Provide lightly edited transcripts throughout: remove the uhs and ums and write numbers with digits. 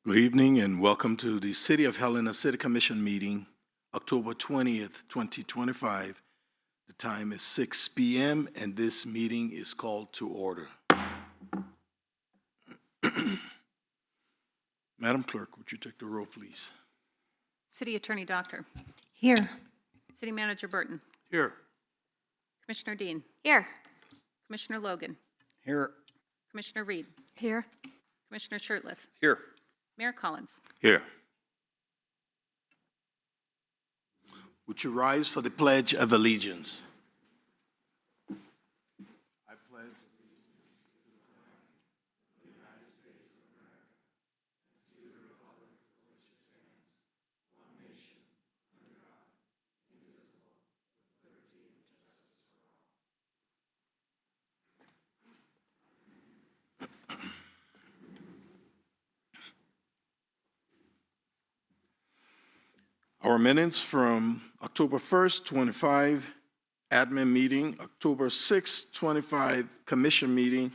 Good evening and welcome to the City of Helena City Commission meeting, October 20th, 2025. The time is 6 p.m. and this meeting is called to order. Madam Clerk, would you take the roll, please? City Attorney Doctor. Here. City Manager Burton. Here. Commissioner Dean. Here. Commissioner Logan. Here. Commissioner Reed. Here. Commissioner Shurtleff. Here. Mayor Collins. Here. Would you rise for the Pledge of Allegiance? I pledge our minutes from October 1st, 25, admin meeting, October 6th, 25, commission meeting,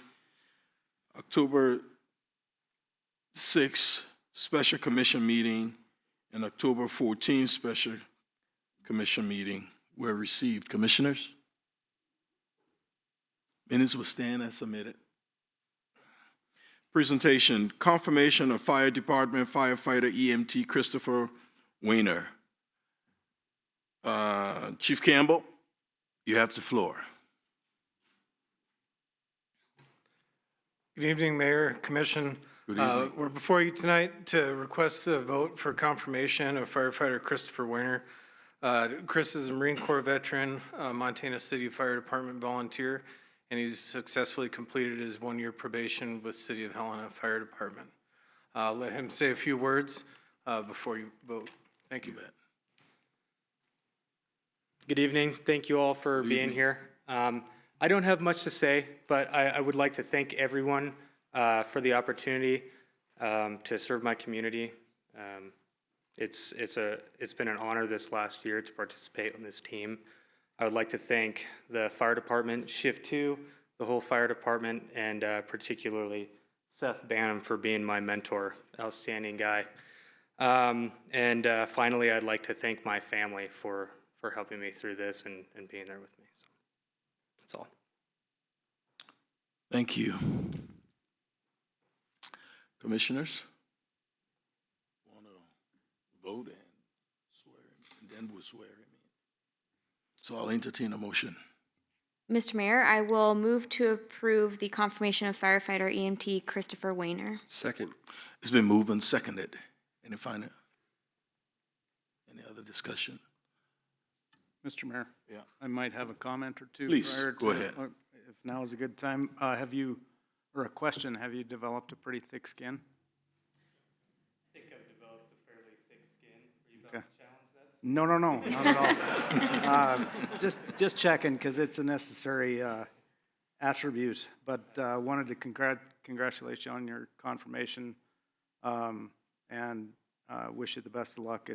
October 6th, special commission meeting, and October 14th, special commission meeting were received. Commissioners? Minutes will stand as submitted. Presentation, confirmation of Fire Department firefighter EMT Christopher Weiner. Chief Campbell, you have the floor. Good evening, Mayor, Commission. Good evening. We're before you tonight to request a vote for confirmation of firefighter Christopher Weiner. Chris is a Marine Corps veteran, Montana City Fire Department volunteer, and he's successfully completed his one-year probation with City of Helena Fire Department. Let him say a few words before you vote. Thank you. Good evening. Thank you all for being here. I don't have much to say, but I would like to thank everyone for the opportunity to serve my community. It's been an honor this last year to participate on this team. I would like to thank the fire department, Shift 2, the whole fire department, and particularly Seth Bannum for being my mentor. Outstanding guy. And finally, I'd like to thank my family for helping me through this and being there with me. So that's all. Thank you. Commissioners? Want to vote and swear, and then we'll swear him in. So I'll entertain a motion. Mr. Mayor, I will move to approve the confirmation of firefighter EMT Christopher Weiner. Second. It's been moved and seconded. Any other discussion? Mr. Mayor? Yeah. I might have a comment or two. Please, prior to, go ahead. If now is a good time, have you developed a pretty thick skin? I think I've developed a fairly thick skin. Are you about Okay. to challenge that? No, not at all. Just checking, because it's a necessary attribute. But wanted to congratulate you on your confirmation, and wish you the best of luck.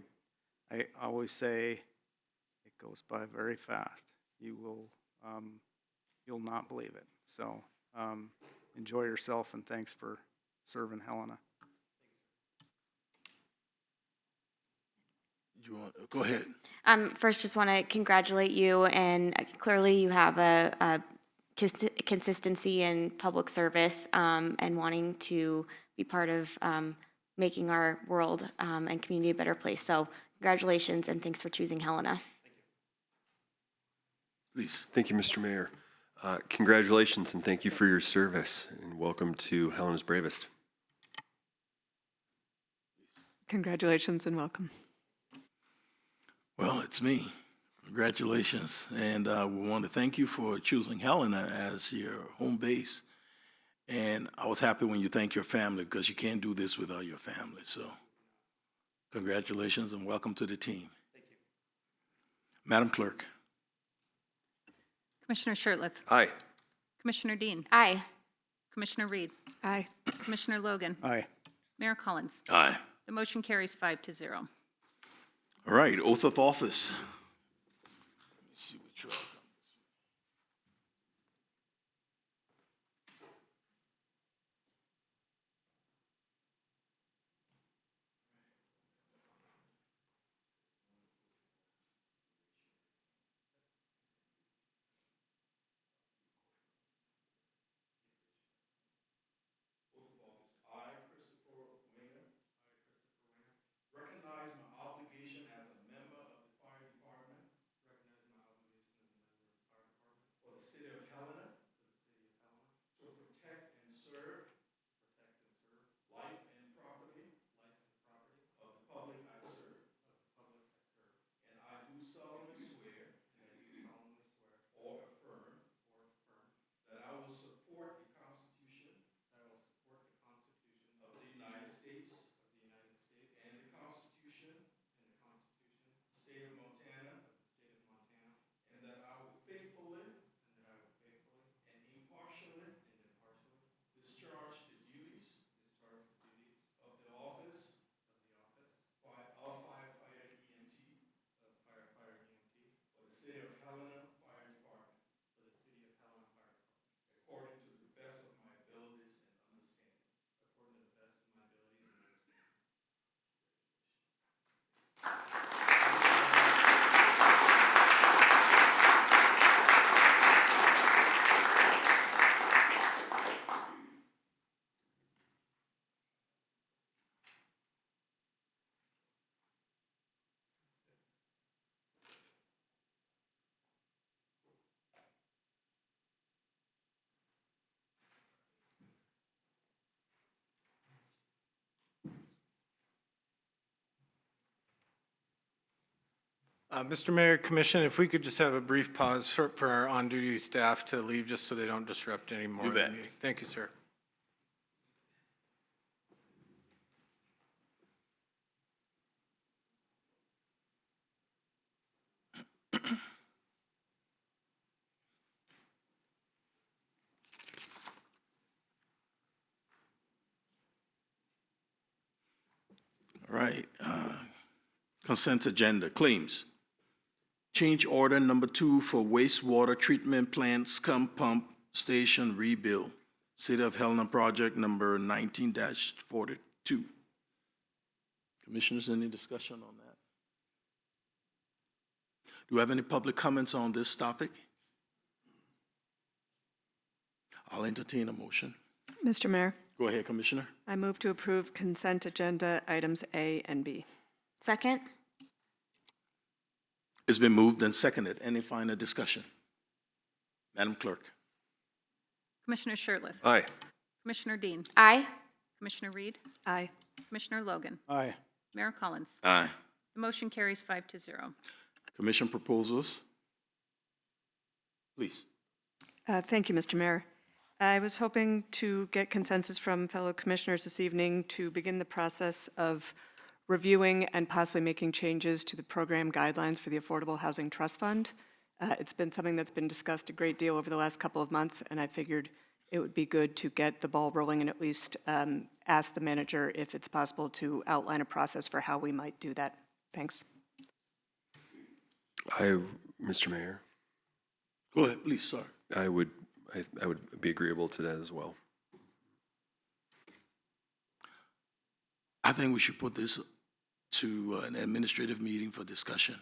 I always say it goes by very fast. You'll not believe it. So enjoy yourself, and thanks for serving Helena. You want, go ahead. First, just want to congratulate you, and clearly you have a consistency in public service and wanting to be part of making our world and community a better place. So congratulations, and thanks for choosing Helena. Please. Thank you, Mr. Mayor. Congratulations and thank you for your service, and welcome to Helena's Bravest. Congratulations and welcome. Well, it's me. Congratulations. And we want to thank you for choosing Helena as your home base. And I was happy when you thanked your family, because you can't do this without your family. So congratulations and welcome to the team. Thank you. Madam Clerk. Commissioner Shurtleff. Aye. Commissioner Dean. Aye. Commissioner Reed. Aye. Commissioner Logan. Aye. Mayor Collins. Aye. The motion carries 5-0. All right, oath of office. Let me see which one. the city of Helena, to protect and serve life and property of the public I serve. And I do solemnly swear or affirm that I will support the Constitution of the United States and the Constitution of the State of Montana, and that I will faithfully and impartially discharge the duties of the office of firefighter EMT for the city of Helena Fire Department, according to the best of my abilities and understanding. Mr. Mayor, Commission, if we could just have a brief pause for our on-duty staff to leave, just so they don't disrupt any more of the bet. meeting. Thank you, sir. All right, consent agenda, claims. Change order number 2 for wastewater treatment plant scum pump station rebuild. City of Helena project number 19-42. Commissioners, any discussion on that? Do you have any public comments on this topic? I'll entertain a motion. Mr. Mayor, Go ahead, Commissioner. I move to approve consent agenda items A and B. Second? It's been moved and seconded. Any final discussion? Madam Clerk. Commissioner Shertliff. Aye. Commissioner Dean. Aye. Commissioner Reed. Aye. Commissioner Logan. Aye. Mayor Collins. Aye. The motion carries 5-0. Commission proposals. Please. Thank you, Mr. Mayor. I was hoping to get consensus from fellow commissioners this evening to begin the process of reviewing and possibly making changes to the program guidelines for the Affordable Housing Trust Fund. It's been something that's been discussed a great deal over the last couple of months, and I figured it would be good to get the ball rolling and at least ask the manager if it's possible to outline a process for how we might do that. Thanks. Mr. Mayor, Go ahead, please, sir. I would be agreeable to that as well. I think we should put this to an administrative meeting for discussion.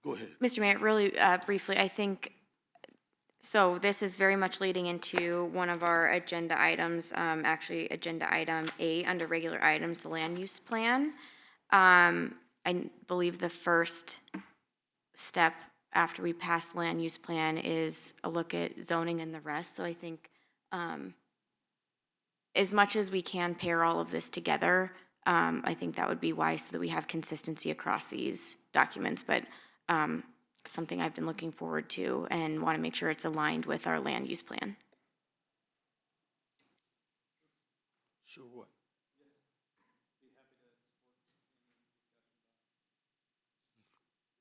Go ahead. Mr. Mayor, really briefly, I think, so this is very much leading into one of our agenda items, actually agenda item A under regular items, the land use plan. I believe the first step after we pass the land use plan is a look at zoning and the rest. So I think as much as we can pair all of this together, I think that would be wise so that we have consistency across these documents. But something I've been looking forward to and want to make sure it's aligned with our land use plan. Sure what?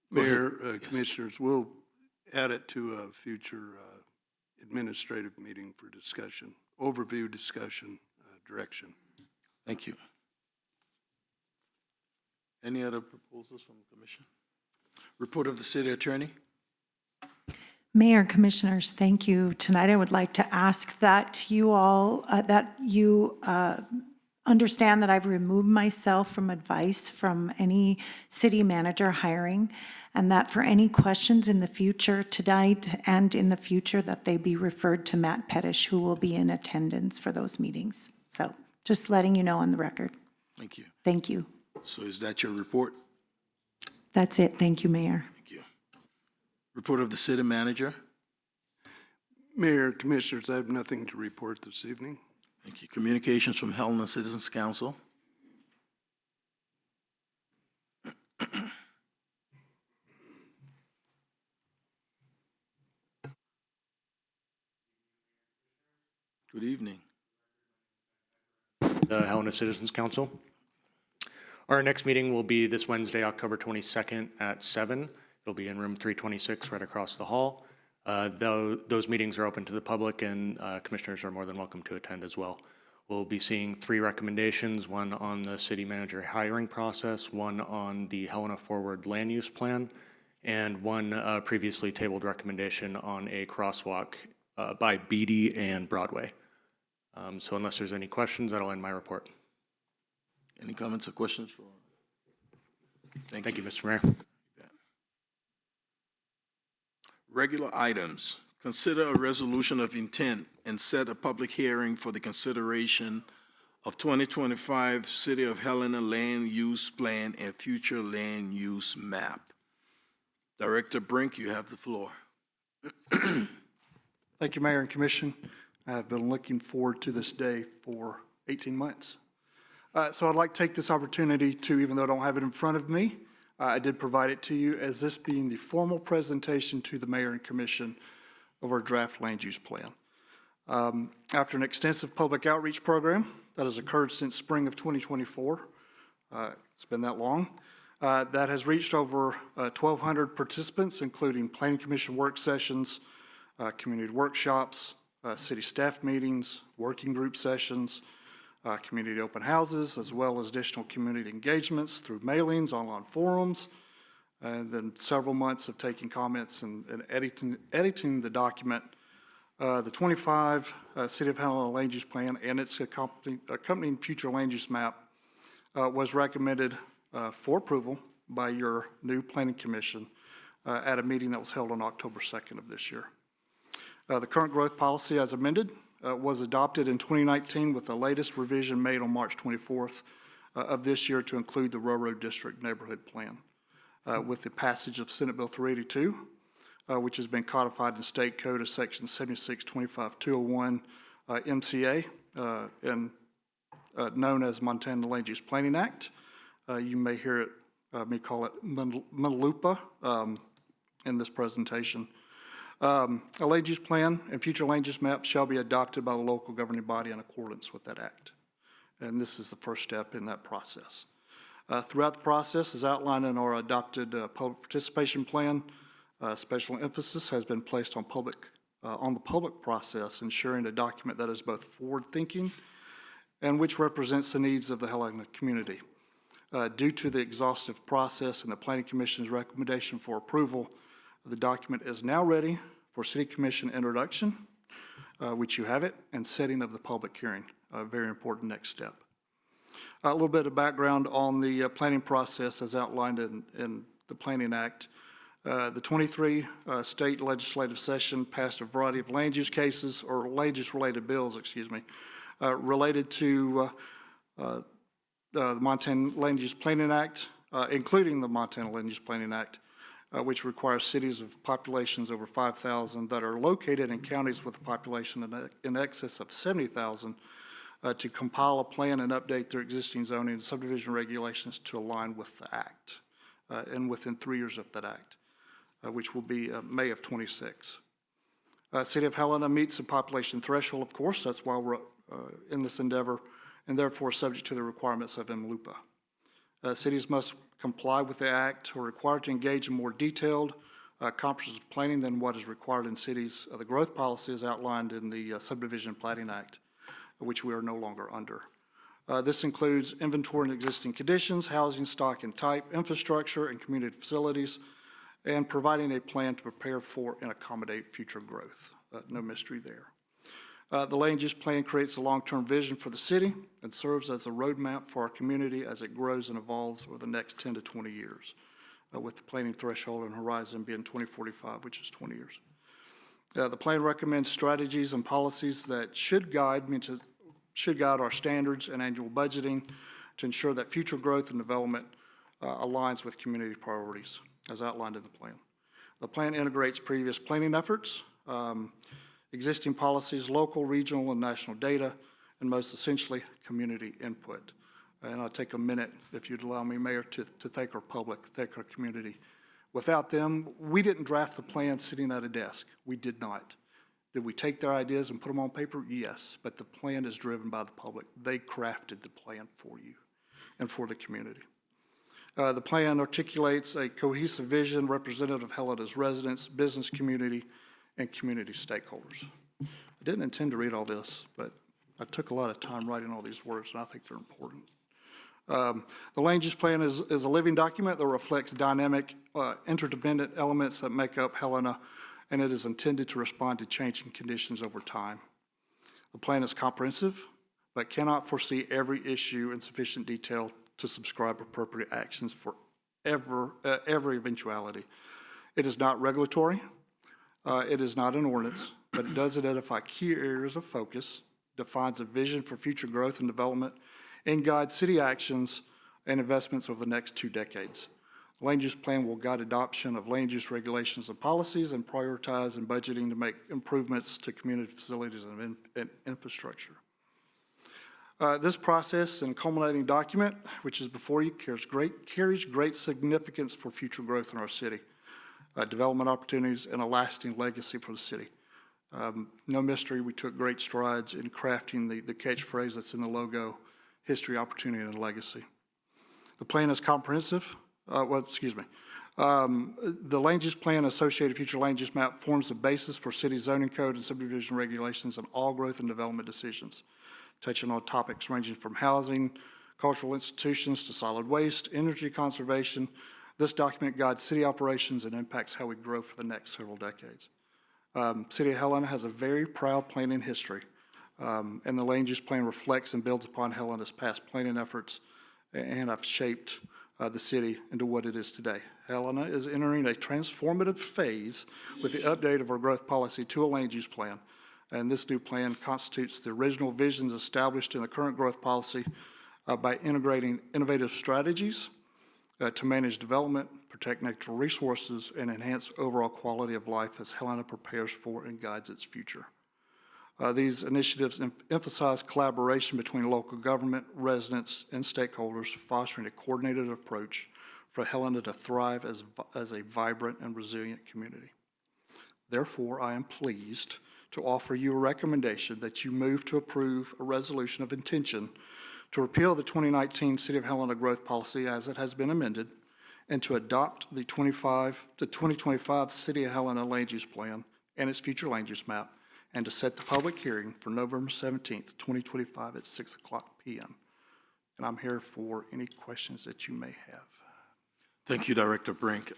Mayor, Yes. Commissioners, we'll add it to a future administrative meeting for discussion, overview discussion, direction. Thank you. Any other proposals from the commission? Report of the city attorney? Mayor, Commissioners, thank you. Tonight, I would like to ask that you all, understand that I've removed myself from advice from any city manager hiring, and that for any questions in the future tonight and in the future, that they be referred to Matt Pettish, who will be in attendance for those meetings. So just letting you know on the record. Thank you. Thank you. So is that your report? That's it. Thank you, Mayor. Thank you. Report of the city manager. Mayor, Commissioners, I have nothing to report this evening. Thank you. Communications from Helena Citizens Council. Good evening. The Helena Citizens Council. Our next meeting will be this Wednesday, October 22nd at 7. It'll be in room 326 right across the hall. Those meetings are open to the public, and commissioners are more than welcome to attend as well. We'll be seeing 3 recommendations, one on the city manager hiring process, one on the Helena Forward land use plan, and one previously tabled recommendation on a crosswalk by Beatty and Broadway. So unless there's any questions, that'll end my report. Any comments or questions for? Thank you, Mr. Mayor. Regular items. Consider a resolution of intent and set a public hearing for the consideration of 2025 City of Helena Land Use Plan and Future Land Use Map. Director Brink, you have the floor. Thank you, Mayor and Commission. I've been looking forward to this day for 18 months. So I'd like to take this opportunity to, even though I don't have it in front of me, I did provide it to you as this being the formal presentation to the Mayor and Commission of our draft land use plan. After an extensive public outreach program that has occurred since spring of 2024, it's been that long, that has reached over 1,200 participants, including Planning Commission work sessions, community workshops, city staff meetings, working group sessions, community open houses, as well as additional community engagements through mailings, online forums, and then several months of taking comments and editing the document. The 25 City of Helena Land Use Plan and its accompanying future land use map was recommended for approval by your new Planning Commission at a meeting that was held on October 2nd of this year. The current growth policy as amended was adopted in 2019 with the latest revision made on March 24th of this year to include the Railroad District Neighborhood Plan. With the passage of Senate Bill 382, which has been codified in State Code as Section 7625-201 MCA and known as Montana Land Use Planning Act. You may hear me call it MLUPA in this presentation. A land use plan and future land use maps shall be adopted by the local governing body in accordance with that act. And this is the first step in that process. Throughout the process, as outlined in our adopted public participation plan, special emphasis has been placed on the public process, ensuring a document that is both forward-thinking and which represents the needs of the Helena community. Due to the exhaustive process and the Planning Commission's recommendation for approval, the document is now ready for City Commission introduction, which you have it, and setting of the public hearing, a very important next step. A little bit of background on the planning process as outlined in the Planning Act. The 23 state legislative session passed a variety of land use cases, or land use related bills, related to the Montana Land Use Planning Act, including the Montana Land Use Planning Act, which requires cities of populations over 5,000 that are located in counties with a population in excess of 70,000 to compile a plan and update their existing zoning and subdivision regulations to align with the act and within 3 years of that act, which will be May of 26. City of Helena meets the population threshold, of course. That's why we're in this endeavor, and therefore subject to the requirements of MLUPA. Cities must comply with the act or are required to engage in more detailed comprehensive planning than what is required in cities. The growth policy is outlined in the Subdivision Planning Act, which we are no longer under. This includes inventorying existing conditions, housing stock and type, infrastructure, and community facilities, and providing a plan to prepare for and accommodate future growth. No mystery there. The land use plan creates a long-term vision for the city and serves as a roadmap for our community as it grows and evolves over the next 10 to 20 years, with the planning threshold and horizon being 2045, which is 20 years. The plan recommends strategies and policies that should guide our standards and annual budgeting to ensure that future growth and development aligns with community priorities as outlined in the plan. The plan integrates previous planning efforts, existing policies, local, regional, and national data, and most essentially, community input. And I'll take a minute, if you'd allow me, Mayor, to thank our public, thank our community. Without them, we didn't draft the plan sitting at a desk. We did not. Did we take their ideas and put them on paper? Yes, but the plan is driven by the public. They crafted the plan for you and for the community. The plan articulates a cohesive vision representative of Helena's residents, business community, and community stakeholders. I didn't intend to read all this, but I took a lot of time writing all these words, and I think they're important. The land use plan is a living document that reflects dynamic, interdependent elements that make up Helena, and it is intended to respond to changing conditions over time. The plan is comprehensive, but cannot foresee every issue in sufficient detail to subscribe appropriate actions for every eventuality. It is not regulatory. It is not an ordinance, but it does identify key areas of focus, defines a vision for future growth and development, and guides city actions and investments over the next 2 decades. The land use plan will guide adoption of land use regulations and policies and prioritize and budgeting to make improvements to community facilities and infrastructure. This process and culminating document, which is before you, carries great significance for future growth in our city, development opportunities, and a lasting legacy for the city. No mystery, we took great strides in crafting the catchphrase that's in the logo, history, opportunity, and legacy. The plan is comprehensive. The land use plan associated future land use map forms the basis for city zoning code and subdivision regulations and all growth and development decisions, touching on topics ranging from housing, cultural institutions to solid waste, energy conservation. This document guides city operations and impacts how we grow for the next several decades. City of Helena has a very proud planning history, and the land use plan reflects and builds upon Helena's past planning efforts and have shaped the city into what it is today. Helena is entering a transformative phase with the update of our growth policy to a land use plan, and this new plan constitutes the original visions established in the current growth policy by integrating innovative strategies to manage development, protect natural resources, and enhance overall quality of life as Helena prepares for and guides its future. These initiatives emphasize collaboration between local government, residents, and stakeholders, fostering a coordinated approach for Helena to thrive as a vibrant and resilient community. Therefore, I am pleased to offer you a recommendation that you move to approve a resolution of intention to repeal the 2019 City of Helena growth policy as it has been amended, and to adopt the 2025 City of Helena land use plan and its future land use map, and to set the public hearing for November 17th, 2025 at 6:00 p.m. And I'm here for any questions that you may have. Thank you, Director Brink.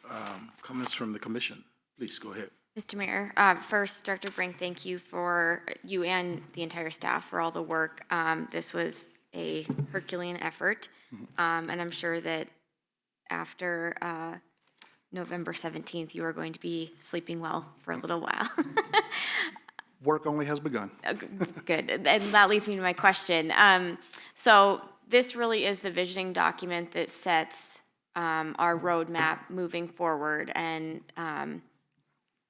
Comments from the commission? Please go ahead. Mr. Mayor, first, Director Brink, thank you for you and the entire staff for all the work. This was a Herculean effort, and I'm sure that after November 17th, you are going to be sleeping well for a little while. Work only has begun. Good, and that leads me to my question. So this really is the visioning document that sets our roadmap moving forward, and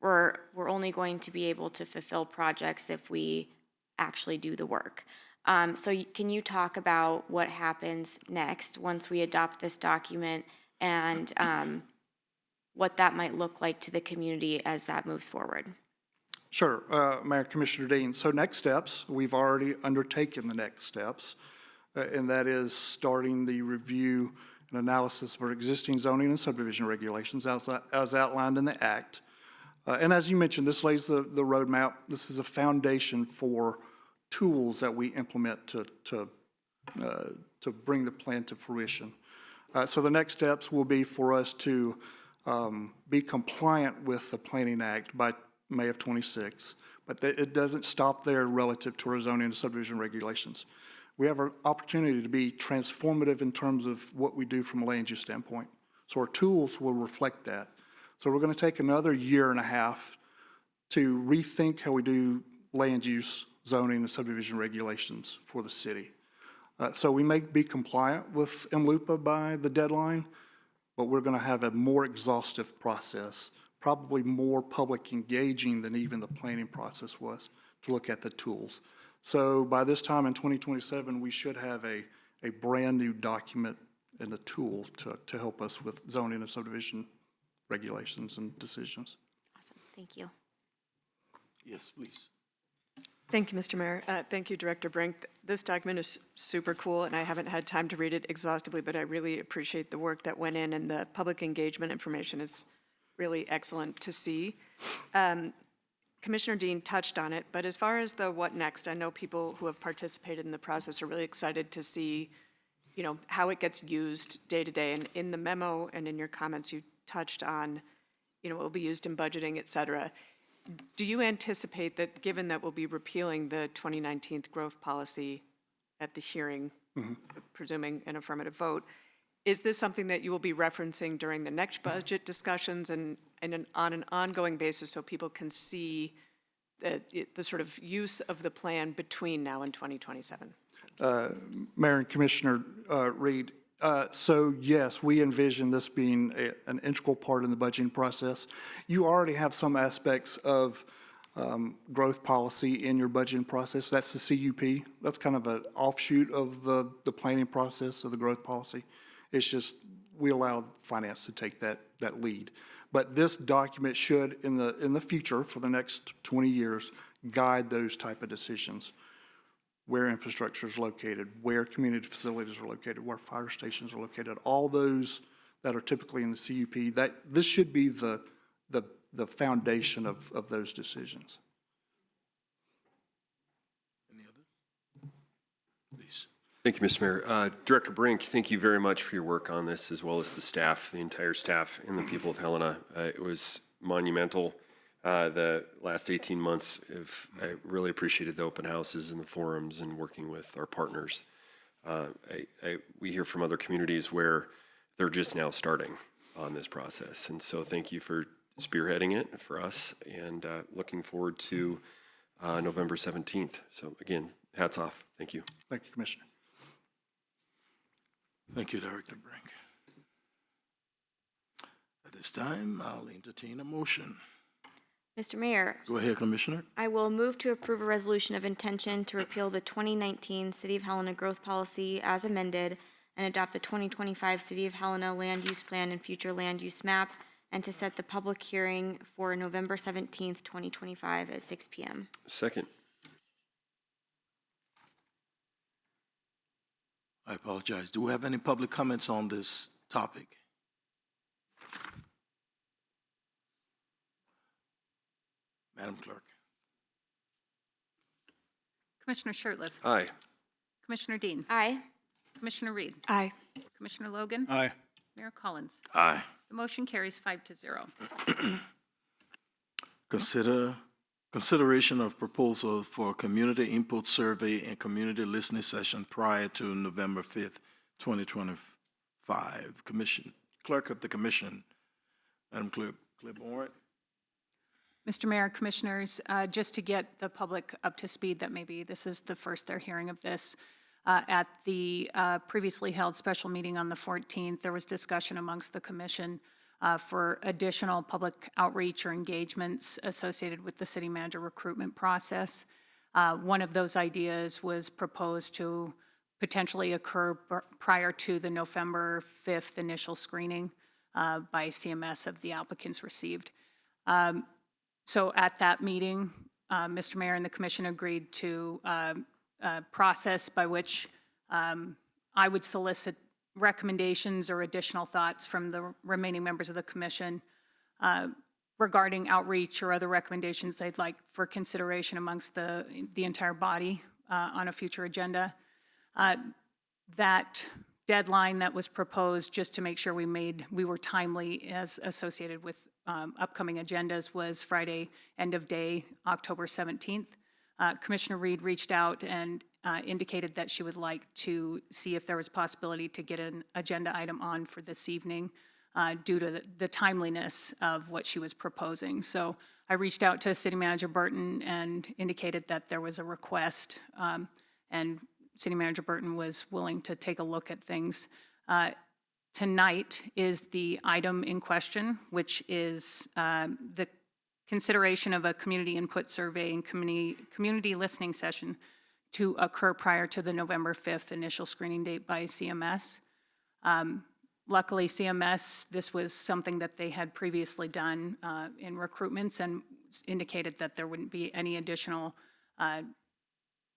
we're only going to be able to fulfill projects if we actually do the work. So can you talk about what happens next once we adopt this document and what that might look like to the community as that moves forward? Sure, Mayor, Commissioner Dean. So next steps, we've already undertaken the next steps, and that is starting the review and analysis for existing zoning and subdivision regulations as outlined in the Act. And as you mentioned, this lays the roadmap. This is a foundation for tools that we implement to bring the plan to fruition. So the next steps will be for us to be compliant with the Planning Act by May of 26, but it doesn't stop there relative to our zoning and subdivision regulations. We have an opportunity to be transformative in terms of what we do from a land use standpoint. So our tools will reflect that. So we're going to take another 1.5 years to rethink how we do land use, zoning, and subdivision regulations for the city. So we may be compliant with MLUPA by the deadline, but we're going to have a more exhaustive process, probably more public engaging than even the planning process was, to look at the tools. So by this time in 2027, we should have a brand-new document and a tool to help us with zoning and subdivision regulations and decisions. Awesome, thank you. Yes, please. Thank you, Mr. Mayor. Thank you, Director Brink. This document is super cool, and I haven't had time to read it exhaustively, but I really appreciate the work that went in, and the public engagement information is really excellent to see. Commissioner Dean touched on it, but as far as the what next, I know people who have participated in the process are really excited to see, you know, how it gets used day to day. And in the memo and in your comments, you touched on, you know, it will be used in budgeting, et cetera. Do you anticipate that, given that we'll be repealing the 2019 growth policy at the hearing, presuming an affirmative vote, is this something that you will be referencing during the next budget discussions and on an ongoing basis so people can see the sort of use of the plan between now and 2027? Mayor and Commissioner Reed, so yes, we envision this being an integral part in the budgeting process. You already have some aspects of growth policy in your budgeting process. That's the CUP. That's kind of an offshoot of the planning process of the growth policy. It's just we allow finance to take that lead. But this document should, in the future, for the next 20 years, guide those type of decisions. Where infrastructure is located, where community facilities are located, where fire stations are located, all those that are typically in the CUP, this should be the foundation of those decisions. Any other? Please. Thank you, Mr. Mayor. Director Brink, thank you very much for your work on this, as well as the staff, the entire staff, and the people of Helena. It was monumental. The last 18 months, I really appreciated the open houses and the forums and working with our partners. We hear from other communities where they're just now starting on this process. And so thank you for spearheading it for us, and looking forward to November 17th. So again, hats off. Thank you. Thank you, Commissioner. Thank you, Director Brink. At this time, I'll entertain a motion. Mr. Mayor, Go ahead, Commissioner. I will move to approve a resolution of intention to repeal the 2019 City of Helena growth policy as amended and adopt the 2025 City of Helena land use plan and future land use map, and to set the public hearing for November 17th, 2025 at 6 p.m. Second. I apologize. Do we have any public comments on this topic? Madam Clerk. Commissioner Shertliff. Aye. Commissioner Dean. Aye. Commissioner Reed. Aye. Commissioner Logan. Aye. Mayor Collins. Aye. The motion carries 5-0. Consideration of proposal for a community input survey and community listening session prior to November 5th, 2025. Clerk of the Commission, Madam Claiborne. Mr. Mayor, Commissioners, just to get the public up to speed that maybe this is the first they're hearing of this, at the previously held special meeting on the 14th, there was discussion amongst the Commission for additional public outreach or engagements associated with the city manager recruitment process. One of those ideas was proposed to potentially occur prior to the November 5th initial screening by CMS of the applicants received. So at that meeting, Mr. Mayor and the Commission agreed to a process by which I would solicit recommendations or additional thoughts from the remaining members of the Commission regarding outreach or other recommendations they'd like for consideration amongst the entire body on a future agenda. That deadline that was proposed, just to make sure we were timely as associated with upcoming agendas, was Friday, end of day, October 17th. Commissioner Reed reached out and indicated that she would like to see if there was possibility to get an agenda item on for this evening due to the timeliness of what she was proposing. So I reached out to City Manager Burton and indicated that there was a request, and City Manager Burton was willing to take a look at things. Tonight is the item in question, which is the consideration of a community input survey and community listening session to occur prior to the November 5th initial screening date by CMS. Luckily, CMS, this was something that they had previously done in recruitments and indicated that there wouldn't be any additional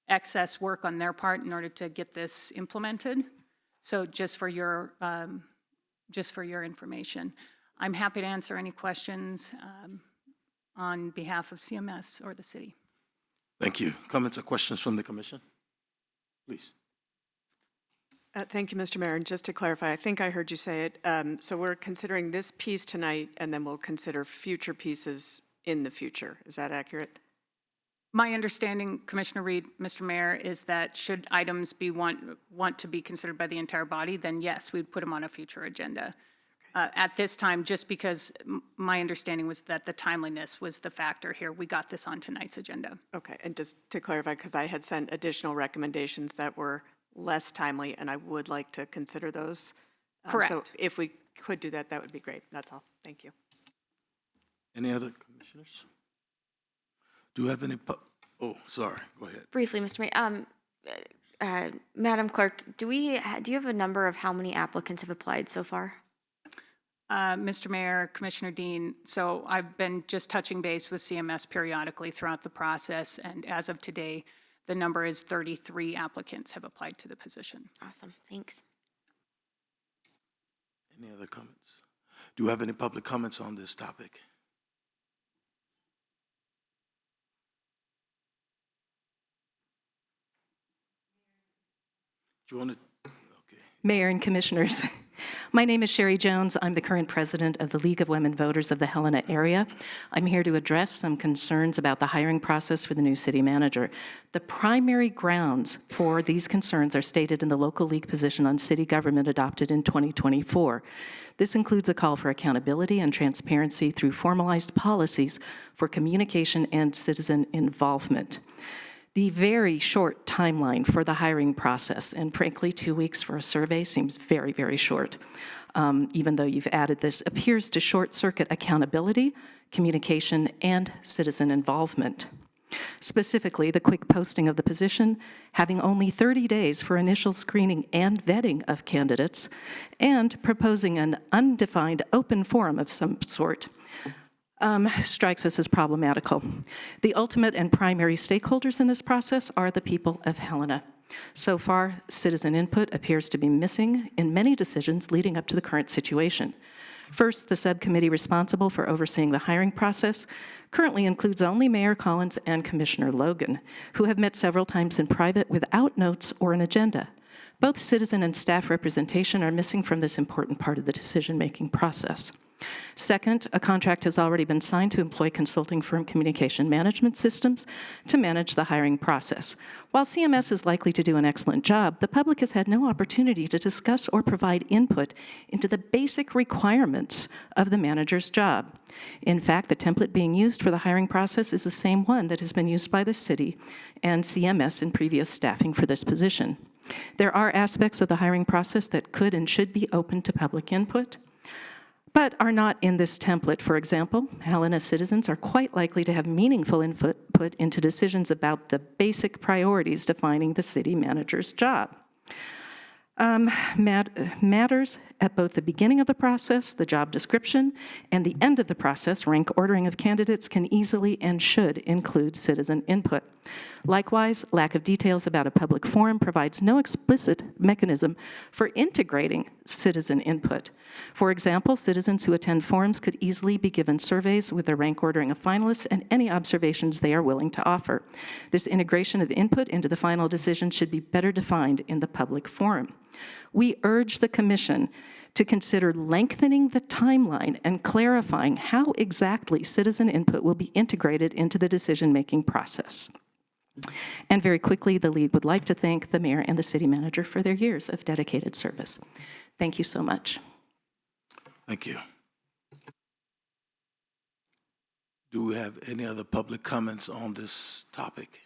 excess work on their part in order to get this implemented. So just for your information, I'm happy to answer any questions on behalf of CMS or the city. Thank you. Comments or questions from the commission? Please. Thank you, Mr. Mayor. And just to clarify, I think I heard you say it. So we're considering this piece tonight, and then we'll consider future pieces in the future. Is that accurate? My understanding, Commissioner Reed, Mr. Mayor, is that should items be want to be considered by the entire body, then yes, we'd put them on a future agenda. At this time, just because my understanding was that the timeliness was the factor here, we got this on tonight's agenda. Okay, and just to clarify, because I had sent additional recommendations that were less timely, and I would like to consider those. Correct. So if we could do that, that would be great. That's all. Thank you. Any other commissioners? Do you have any, oh, sorry, go ahead. Briefly, Mr. Mayor, Madam Clerk, do you have a number of how many applicants have applied so far? Mr. Mayor, Commissioner Dean, so I've been just touching base with CMS periodically throughout the process, and as of today, the number is 33 applicants have applied to the position. Awesome, thanks. Any other comments? Do you have any public comments on this topic? Do you want to? Okay. Mayor and Commissioners, my name is Sherry Jones. I'm the current president of the League of Women Voters of the Helena area. I'm here to address some concerns about the hiring process for the new city manager. The primary grounds for these concerns are stated in the local league position on city government adopted in 2024. This includes a call for accountability and transparency through formalized policies for communication and citizen involvement. The very short timeline for the hiring process, and frankly, 2 weeks for a survey seems very, very short, even though you've added this, appears to short-circuit accountability, communication, and citizen involvement. Specifically, the quick posting of the position, having only 30 days for initial screening and vetting of candidates, and proposing an undefined open forum of some sort strikes us as problematical. The ultimate and primary stakeholders in this process are the people of Helena. So far, citizen input appears to be missing in many decisions leading up to the current situation. First, the subcommittee responsible for overseeing the hiring process currently includes only Mayor Collins and Commissioner Logan, who have met several times in private without notes or an agenda. Both citizen and staff representation are missing from this important part of the decision-making process. Second, a contract has already been signed to employ consulting firm Communication Management Systems to manage the hiring process. While CMS is likely to do an excellent job, the public has had no opportunity to discuss or provide input into the basic requirements of the manager's job. In fact, the template being used for the hiring process is the same one that has been used by the city and CMS in previous staffing for this position. There are aspects of the hiring process that could and should be open to public input, but are not in this template. For example, Helena citizens are quite likely to have meaningful input put into decisions about the basic priorities defining the city manager's job. Matters at both the beginning of the process, the job description, and the end of the process, rank ordering of candidates, can easily and should include citizen input. Likewise, lack of details about a public forum provides no explicit mechanism for integrating citizen input. For example, citizens who attend forums could easily be given surveys with their rank ordering of finalists and any observations they are willing to offer. This integration of input into the final decision should be better defined in the public forum. We urge the Commission to consider lengthening the timeline and clarifying how exactly citizen input will be integrated into the decision-making process. And very quickly, the League would like to thank the Mayor and the City Manager for their years of dedicated service. Thank you so much. Thank you. Do we have any other public comments on this topic?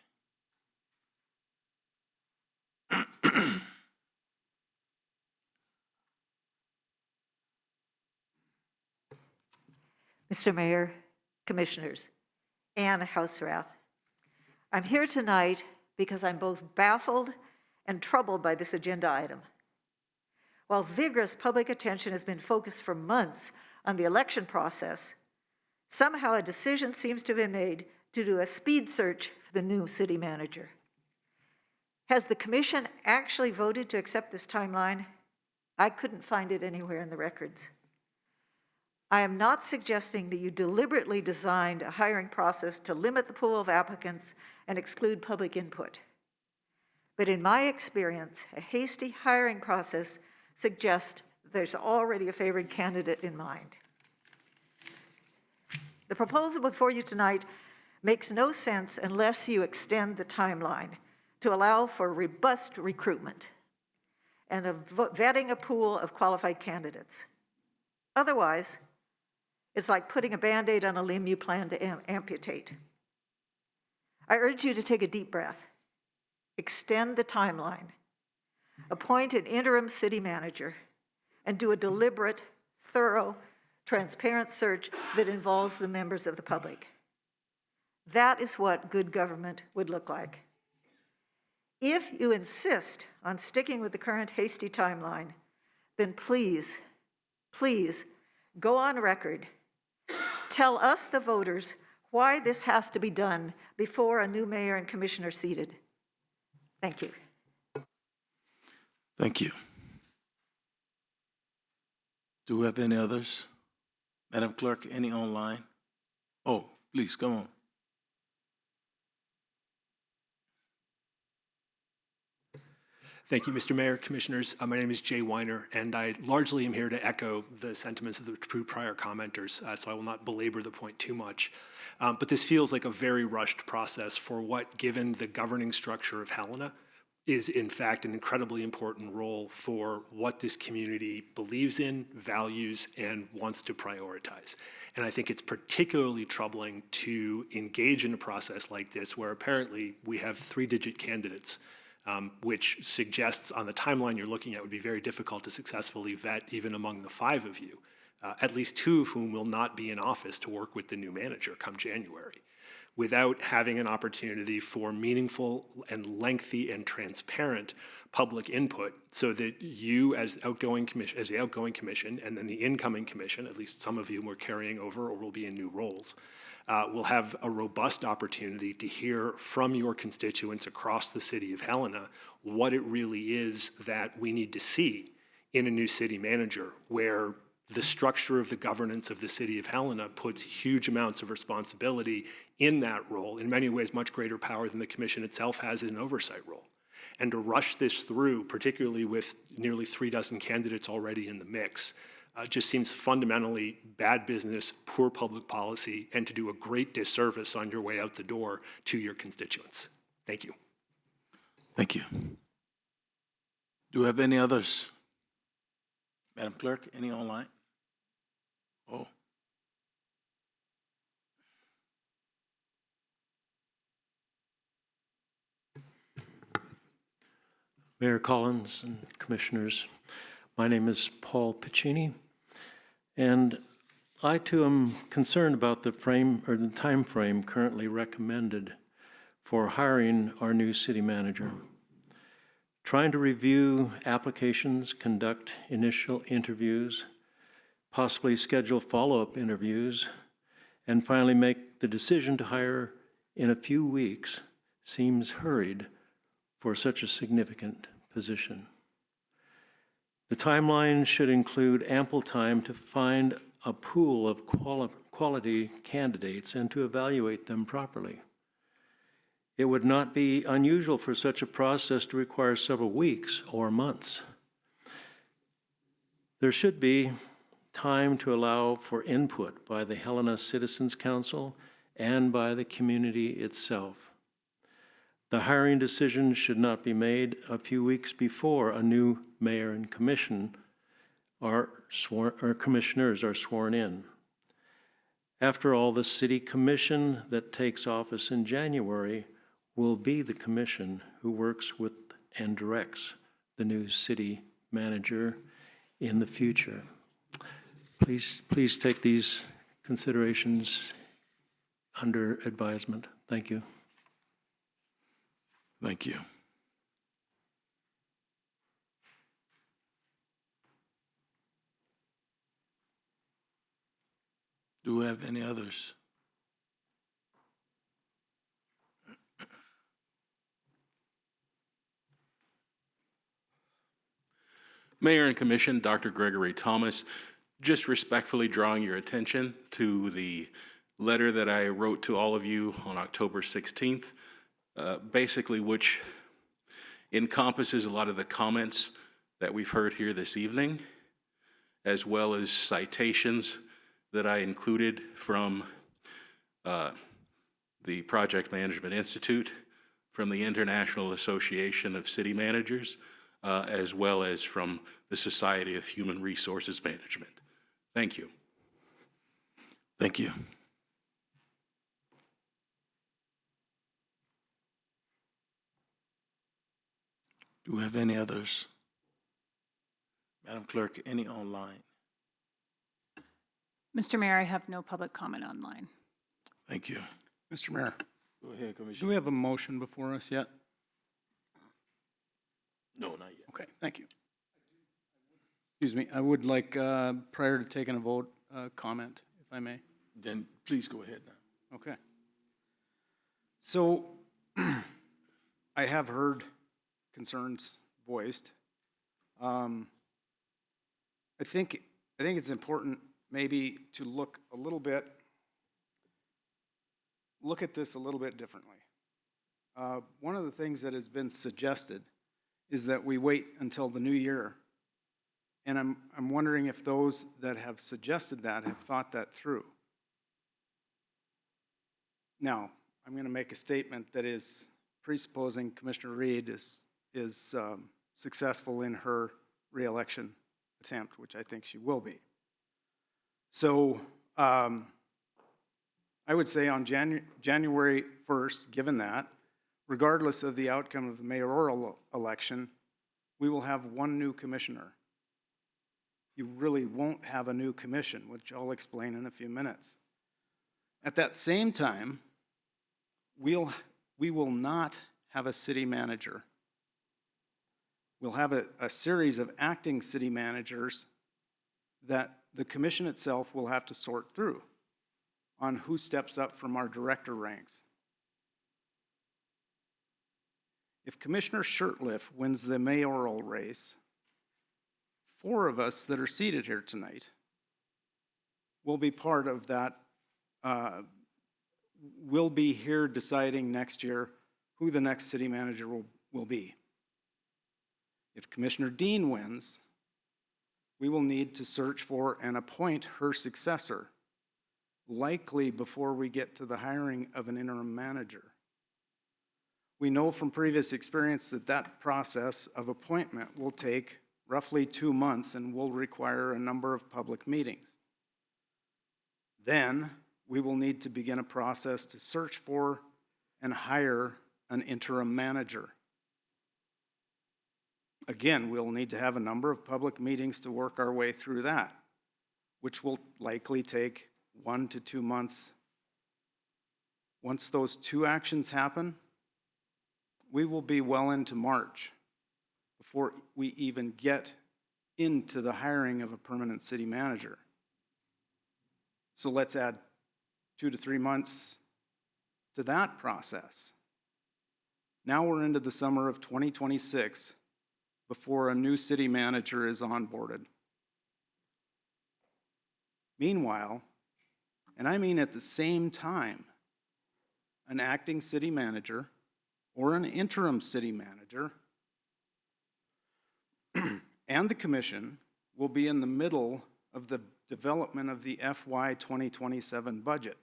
Mr. Mayor, Commissioners, and House Wrath. I'm here tonight because I'm both baffled and troubled by this agenda item. While vigorous public attention has been focused for months on the election process, somehow a decision seems to have been made to do a speed search for the new city manager. Has the commission actually voted to accept this timeline? I couldn't find it anywhere in the records. I am not suggesting that you deliberately designed a hiring process to limit the pool of applicants and exclude public input. But in my experience, a hasty hiring process suggests there's already a favored candidate in mind. The proposal before you tonight makes no sense unless you extend the timeline to allow for robust recruitment and vetting a pool of qualified candidates. Otherwise, it's like putting a Band-Aid on a limb you plan to amputate. I urge you to take a deep breath, extend the timeline, appoint an interim city manager, and do a deliberate, thorough, transparent search that involves the members of the public. That is what good government would look like. If you insist on sticking with the current hasty timeline, then please, please go on record. Tell us, the voters, why this has to be done before a new mayor and commissioner are seated. Thank you. Thank you. Do we have any others? Madam Clerk, any online? Oh, please, come on. Thank you, Mr. Mayor, Commissioners. My name is Jay Weiner, and I largely am here to echo the sentiments of the two prior commenters, so I will not belabor the point too much. But this feels like a very rushed process for what, given the governing structure of Helena, is in fact an incredibly important role for what this community believes in, values, and wants to prioritize. And I think it's particularly troubling to engage in a process like this where apparently we have three-digit candidates, which suggests on the timeline you're looking at would be very difficult to successfully vet even among the five of you, at least two of whom will not be in office to work with the new manager come January, without having an opportunity for meaningful and lengthy and transparent public input so that you as the outgoing commission and then the incoming commission, at least some of whom are carrying over or will be in new roles, will have a robust opportunity to hear from your constituents across the city of Helena what it really is that we need to see in a new city manager, where the structure of the governance of the city of Helena puts huge amounts of responsibility in that role, in many ways much greater power than the commission itself has in an oversight role. And to rush this through, particularly with nearly 36 candidates already in the mix, just seems fundamentally bad business, poor public policy, and to do a great disservice on your way out the door to your constituents. Thank you. Thank you. Do we have any others? Madam Clerk, any online? Oh. Mayor Collins and Commissioners, my name is Paul Piccini, and I too am concerned about the time frame currently recommended for hiring our new city manager. Trying to review applications, conduct initial interviews, possibly schedule follow-up interviews, and finally make the decision to hire in a few weeks seems hurried for such a significant position. The timeline should include ample time to find a pool of quality candidates and to evaluate them properly. It would not be unusual for such a process to require several weeks or months. There should be time to allow for input by the Helena Citizens Council and by the community itself. The hiring decision should not be made a few weeks before a new mayor and commissioners are sworn in. After all, the city commission that takes office in January will be the commission who works with and directs the new city manager in the future. Please take these considerations under advisement. Thank you. Thank you. Do we have any others? Mayor and Commission, Dr. Gregory Thomas, just respectfully drawing your attention to the letter that I wrote to all of you on October 16th, basically which encompasses a lot of the comments that we've heard here this evening, as well as citations that I included from the Project Management Institute, from the International Association of City Managers, as well as from the Society of Human Resources Management. Thank you. Thank you. Do we have any others? Madam Clerk, any online? Mr. Mayor, I have no public comment online. Thank you. Mr. Mayor, Go ahead, do Commissioner. we have a motion before us yet? No, not yet. Okay, thank you. Excuse me, I would like, prior to taking a vote, comment, if I may. Then please go ahead now. Okay. So, I have heard concerns voiced. I think it's important maybe to look at this a little bit differently. One of the things that has been suggested is that we wait until the new year. And I'm wondering if those that have suggested that have thought that through. Now, I'm going to make a statement that is presupposing Commissioner Reed is successful in her reelection attempt, which I think she will be. So I would say on January 1st, given that, regardless of the outcome of the mayoral election, we will have one new commissioner. You really won't have a new commission, which I'll explain in a few minutes. At that same time, we will not have a city manager. We'll have a series of acting city managers that the commission itself will have to sort through on who steps up from our director ranks. If Commissioner Shurtleff wins the mayoral race, 4 of us that are seated here tonight will be part of that, will be here deciding next year who the next city manager will be. If Commissioner Dean wins, we will need to search for and appoint her successor, likely before we get to the hiring of an interim manager. We know from previous experience that that process of appointment will take roughly 2 months and will require a number of public meetings. Then we will need to begin a process to search for and hire an interim manager. Again, we'll need to have a number of public meetings to work our way through that, which will likely take 1 to 2 months. Once those 2 actions happen, we will be well into March before we even get into the hiring of a permanent city manager. So let's add 2 to 3 months to that process. Now we're into the summer of 2026 before a new city manager is onboarded. Meanwhile, and I mean at the same time, an acting city manager or an interim city manager and the commission will be in the middle of the development of the FY 2027 budget,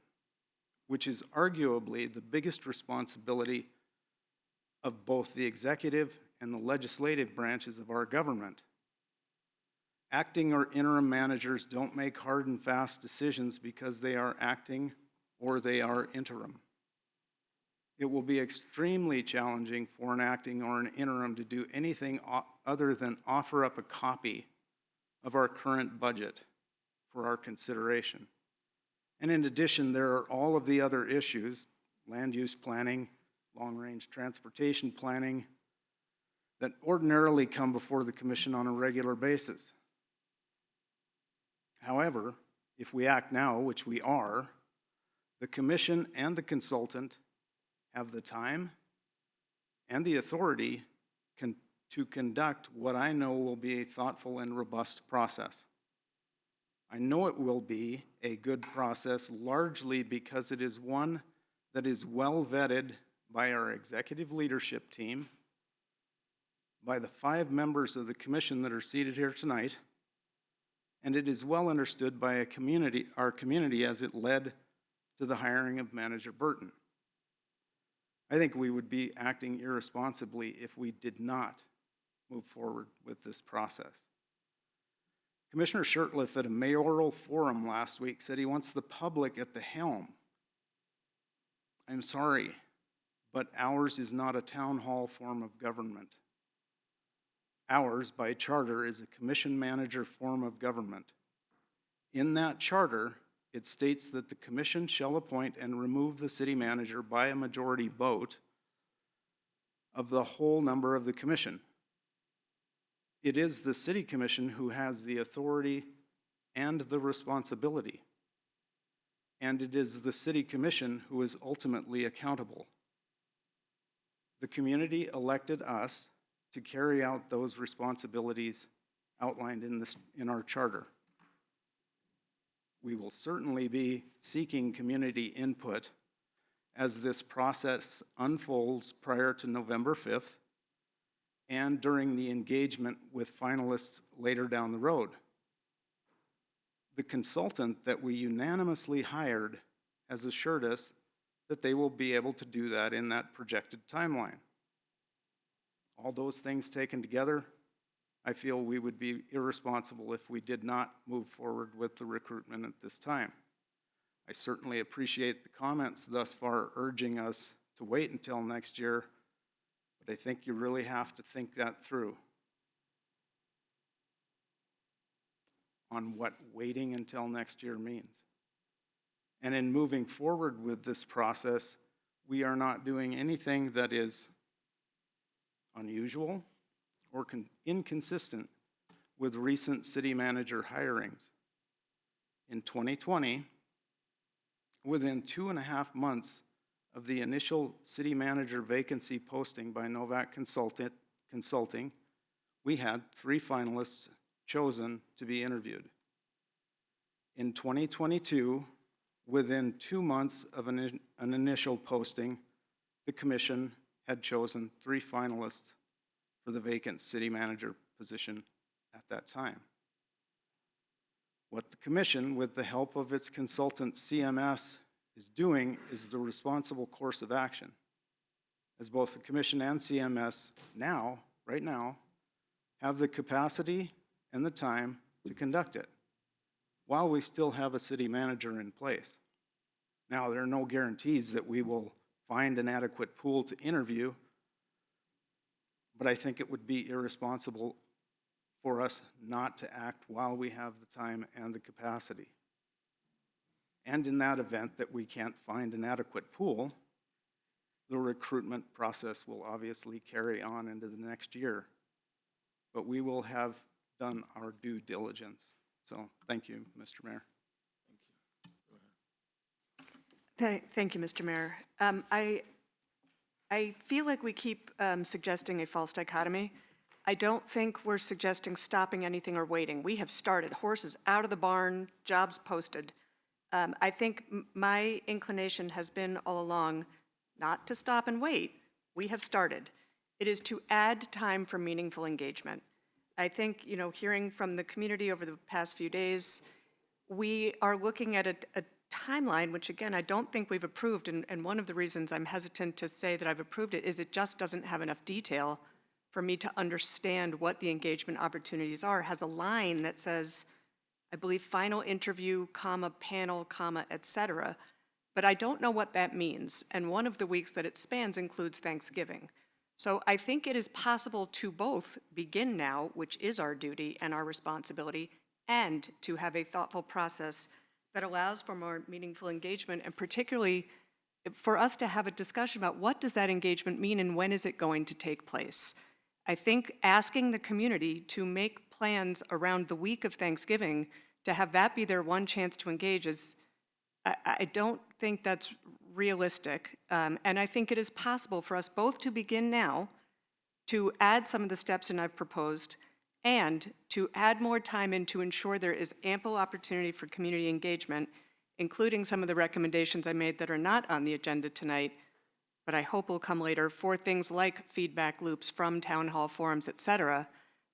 which is arguably the biggest responsibility of both the executive and the legislative branches of our government. Acting or interim managers don't make hard and fast decisions because they are acting or they are interim. It will be extremely challenging for an acting or an interim to do anything other than offer up a copy of our current budget for our consideration. And in addition, there are all of the other issues, land use planning, long-range transportation planning, that ordinarily come before the commission on a regular basis. However, if we act now, which we are, the commission and the consultant have the time and the authority to conduct what I know will be a thoughtful and robust process. I know it will be a good process largely because it is one that is well vetted by our executive leadership team, by the 5 members of the commission that are seated here tonight, and it is well understood by our community as it led to the hiring of Manager Burton. I think we would be acting irresponsibly if we did not move forward with this process. Commissioner Shurtleff at a mayoral forum last week said he wants the public at the helm. I'm sorry, but ours is not a town hall form of government. Ours, by charter, is a commission manager form of government. In that charter, it states that the commission shall appoint and remove the city manager by a majority vote of the whole number of the commission. It is the city commission who has the authority and the responsibility. And it is the city commission who is ultimately accountable. The community elected us to carry out those responsibilities outlined in our charter. We will certainly be seeking community input as this process unfolds prior to November 5th and during the engagement with finalists later down the road. The consultant that we unanimously hired has assured us that they will be able to do that in that projected timeline. All those things taken together, I feel we would be irresponsible if we did not move forward with the recruitment at this time. I certainly appreciate the comments thus far urging us to wait until next year, but I think you really have to think that through on what waiting until next year means. And in moving forward with this process, we are not doing anything that is unusual or inconsistent with recent city manager hirings. In 2020, within 2.5 months of the initial city manager vacancy posting by Novak Consulting, we had 3 finalists chosen to be interviewed. In 2022, within 2 months of an initial posting, the commission had chosen 3 finalists for the vacant city manager position at that time. What the commission, with the help of its consultant CMS, is doing is the responsible course of action, as both the commission and CMS right now, have the capacity and the time to conduct it, while we still have a city manager in place. Now, there are no guarantees that we will find an adequate pool to interview, but I think it would be irresponsible for us not to act while we have the time and the capacity. And in that event that we can't find an adequate pool, the recruitment process will obviously carry on into the next year, but we will have done our due diligence. So thank you, Mr. Mayor. Thank you, Mr. Mayor. I feel like we keep suggesting a false dichotomy. I don't think we're suggesting stopping anything or waiting. We have started. Horses out of the barn, jobs posted. I think my inclination has been all along not to stop and wait. We have started. It is to add time for meaningful engagement. I think, hearing from the community over the past few days, we are looking at a timeline, which again, I don't think we've approved. And one of the reasons I'm hesitant to say that I've approved it is it just doesn't have enough detail for me to understand what the engagement opportunities are. It has a line that says, I believe, final interview, panel, et cetera. But I don't know what that means. And one of the weeks that it spans includes Thanksgiving. So I think it is possible to both begin now, which is our duty and our responsibility, and to have a thoughtful process that allows for more meaningful engagement, and particularly for us to have a discussion about what does that engagement mean and when is it going to take place. I think asking the community to make plans around the week of Thanksgiving, to have that be their one chance to engage is, I don't think that's realistic. And I think it is possible for us both to begin now to add some of the steps that I've proposed and to add more time in to ensure there is ample opportunity for community engagement, including some of the recommendations I made that are not on the agenda tonight, but I hope will come later, for things like feedback loops from town hall forums, et cetera.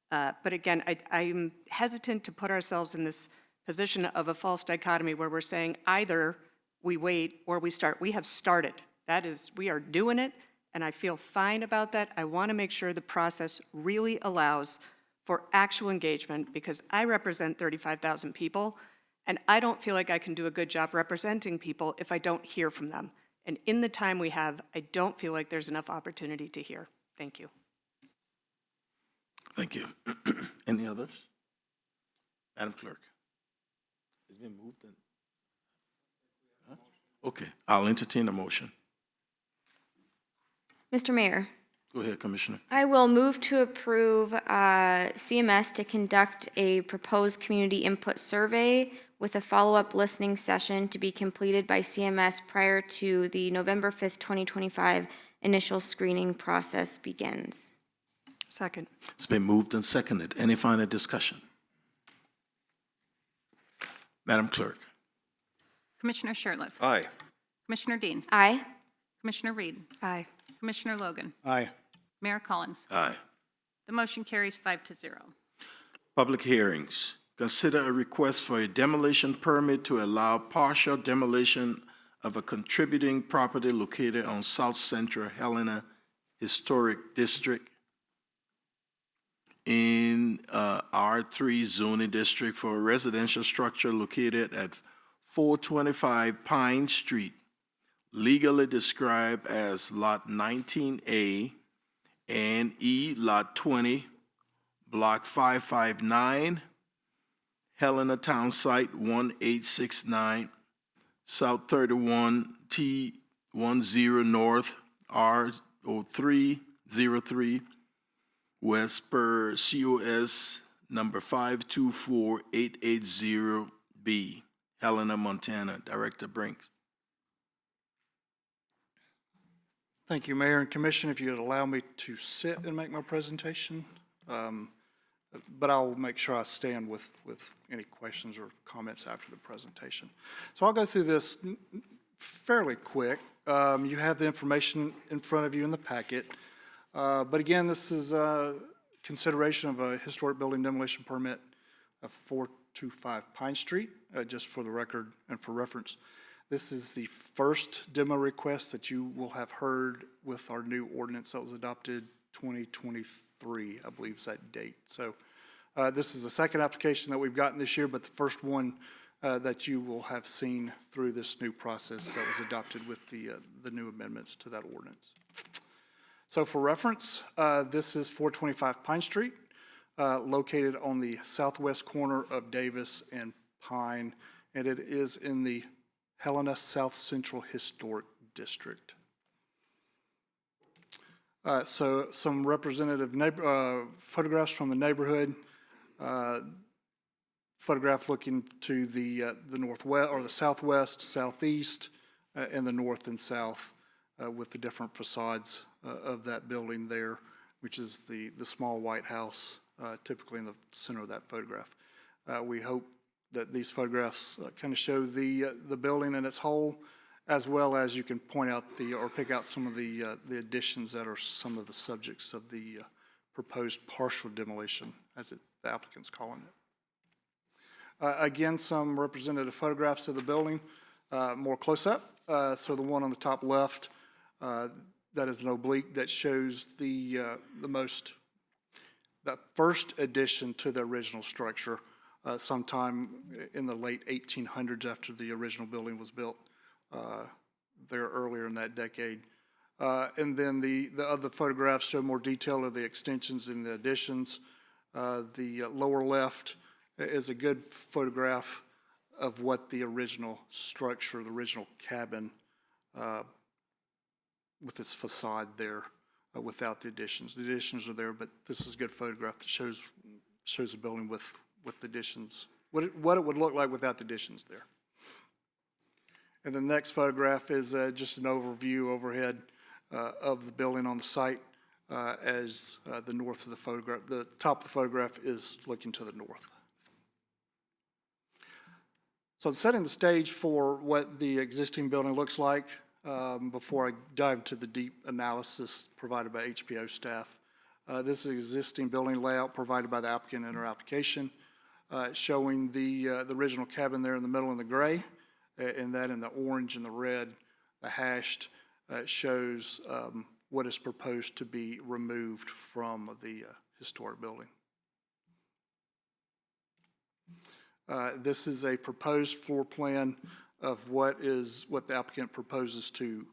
But again, I'm hesitant to put ourselves in this position of a false dichotomy where we're saying either we wait or we start. We have started. That is, we are doing it, and I feel fine about that. I want to make sure the process really allows for actual engagement, because I represent 35,000 people, and I don't feel like I can do a good job representing people if I don't hear from them. And in the time we have, I don't feel like there's enough opportunity to hear. Thank you. Thank you. Any others? Madam Clerk. It's been moved. Huh? Okay, I'll entertain a motion. Mr. Mayor, Go ahead, Commissioner. I will move to approve CMS to conduct a proposed community input survey with a follow-up listening session to be completed by CMS prior to the November 5th, 2025 initial screening process begins. Second. It's been moved and seconded. Any final discussion? Madam Clerk. Commissioner Shertliff. Aye. Commissioner Dean. Aye. Commissioner Reed. Aye. Commissioner Logan. Aye. Mayor Collins. Aye. The motion carries 5-0. Public hearings. Consider a request for a demolition permit to allow partial demolition of a contributing property located on South Central Helena Historic District in R3 zoning district for a residential structure located at 425 Pine Street, legally described as Lot 19A and E Lot 20, Block 559, Helena Town Site 1869, South 31 T10 North R0303 West per COS number 524880B, Helena, Montana. Director Brinks. Thank you, Mayor and Commission. If you would allow me to sit and make my presentation, but I'll make sure I stand with any questions or comments after the presentation. So I'll go through this fairly quick. You have the information in front of you in the packet. But again, this is consideration of a historic building demolition permit of 425 Pine Street, just for the record and for reference. This is the first demo request that you will have heard with our new ordinance that was adopted 2023, I believe is that date. So this is the second application that we've gotten this year, but the first one that you will have seen through this new process that was adopted with the new amendments to that ordinance. So for reference, this is 425 Pine Street, located on the southwest corner of Davis and Pine, and it is in the Helena South Central Historic District. So some representative photographs from the neighborhood. Photograph looking to the northwest or the southwest, southeast, and the north and south, with the different facades of that building there, which is the small white house, typically in the center of that photograph. We hope that these photographs kind of show the building in its whole, as well as you can point out or pick out some of the additions that are some of the subjects of the proposed partial demolition, as the applicant's calling it. Again, some representative photographs of the building, more close up. So the one on the top left, that is an oblique that shows the first addition to the original structure, sometime in the late 1800s after the original building was built, there earlier in that decade. And then the other photographs show more detail of the extensions and the additions. The lower left is a good photograph of what the original structure, the original cabin with its facade there without the additions. The additions are there, but this is a good photograph that shows the building with the additions, what it would look like without the additions there. And the next photograph is just an overview overhead of the building on the site as the north of the photograph, the top of the photograph is looking to the north. So I'm setting the stage for what the existing building looks like before I dive into the deep analysis provided by HPO staff. This is existing building layout provided by the applicant in our application, showing the original cabin there in the middle in the gray, and that in the orange and the red, the hashed, shows what is proposed to be removed from the historic building. This is a proposed floor plan of what the applicant proposes to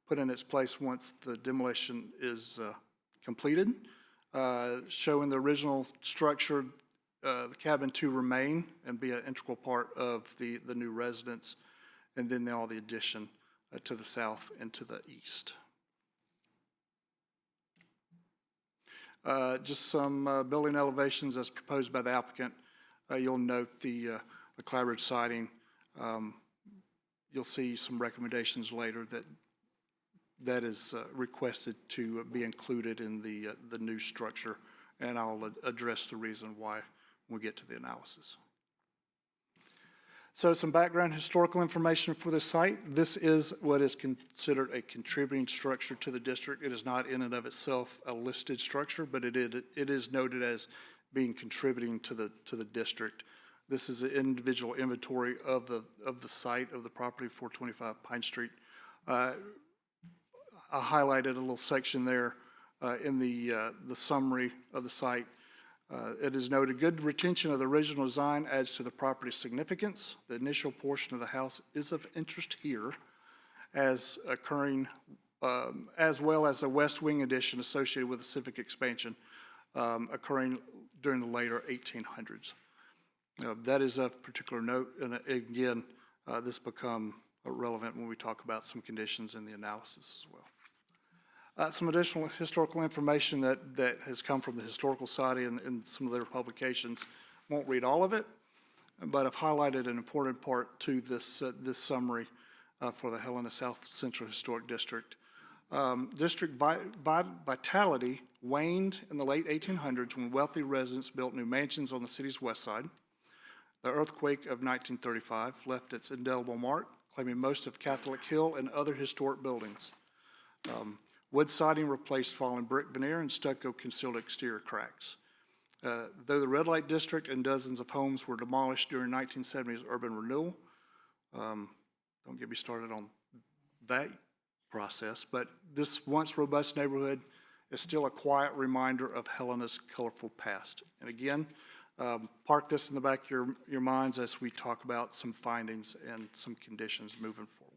put in its place once the demolition is completed, showing the original structure, the cabin to remain and be an integral part of the new residence, and then all the addition to the south and to the east. Just some building elevations as proposed by the applicant. You'll note the clapboard siding. You'll see some recommendations later that is requested to be included in the new structure, and I'll address the reason why when we get to the analysis. So some background historical information for this site. This is what is considered a contributing structure to the district. It is not in and of itself a listed structure, but it is noted as being contributing to the district. This is an individual inventory of the site of the property, 425 Pine Street. I highlighted a little section there in the summary of the site. It is noted, good retention of the original design adds to the property's significance. The initial portion of the house is of interest here as occurring, as well as a west wing addition associated with the civic expansion occurring during the later 1800s. That is of particular note, and again, this become relevant when we talk about some conditions in the analysis as well. Some additional historical information that has come from the Historical Society and some of their publications. Won't read all of it, but I've highlighted an important part to this summary for the Helena South Central Historic District. District vitality waned in the late 1800s when wealthy residents built new mansions on the city's west side. The earthquake of 1935 left its indelible mark, claiming most of Catholic Hill and other historic buildings. Wood siding replaced fallen brick veneer and stucco concealed exterior cracks. Though the red light district and dozens of homes were demolished during 1970s urban renewal, don't get me started on that process, but this once robust neighborhood is still a quiet reminder of Helena's colorful past. And again, park this in the back of your minds as we talk about some findings and some conditions moving forward.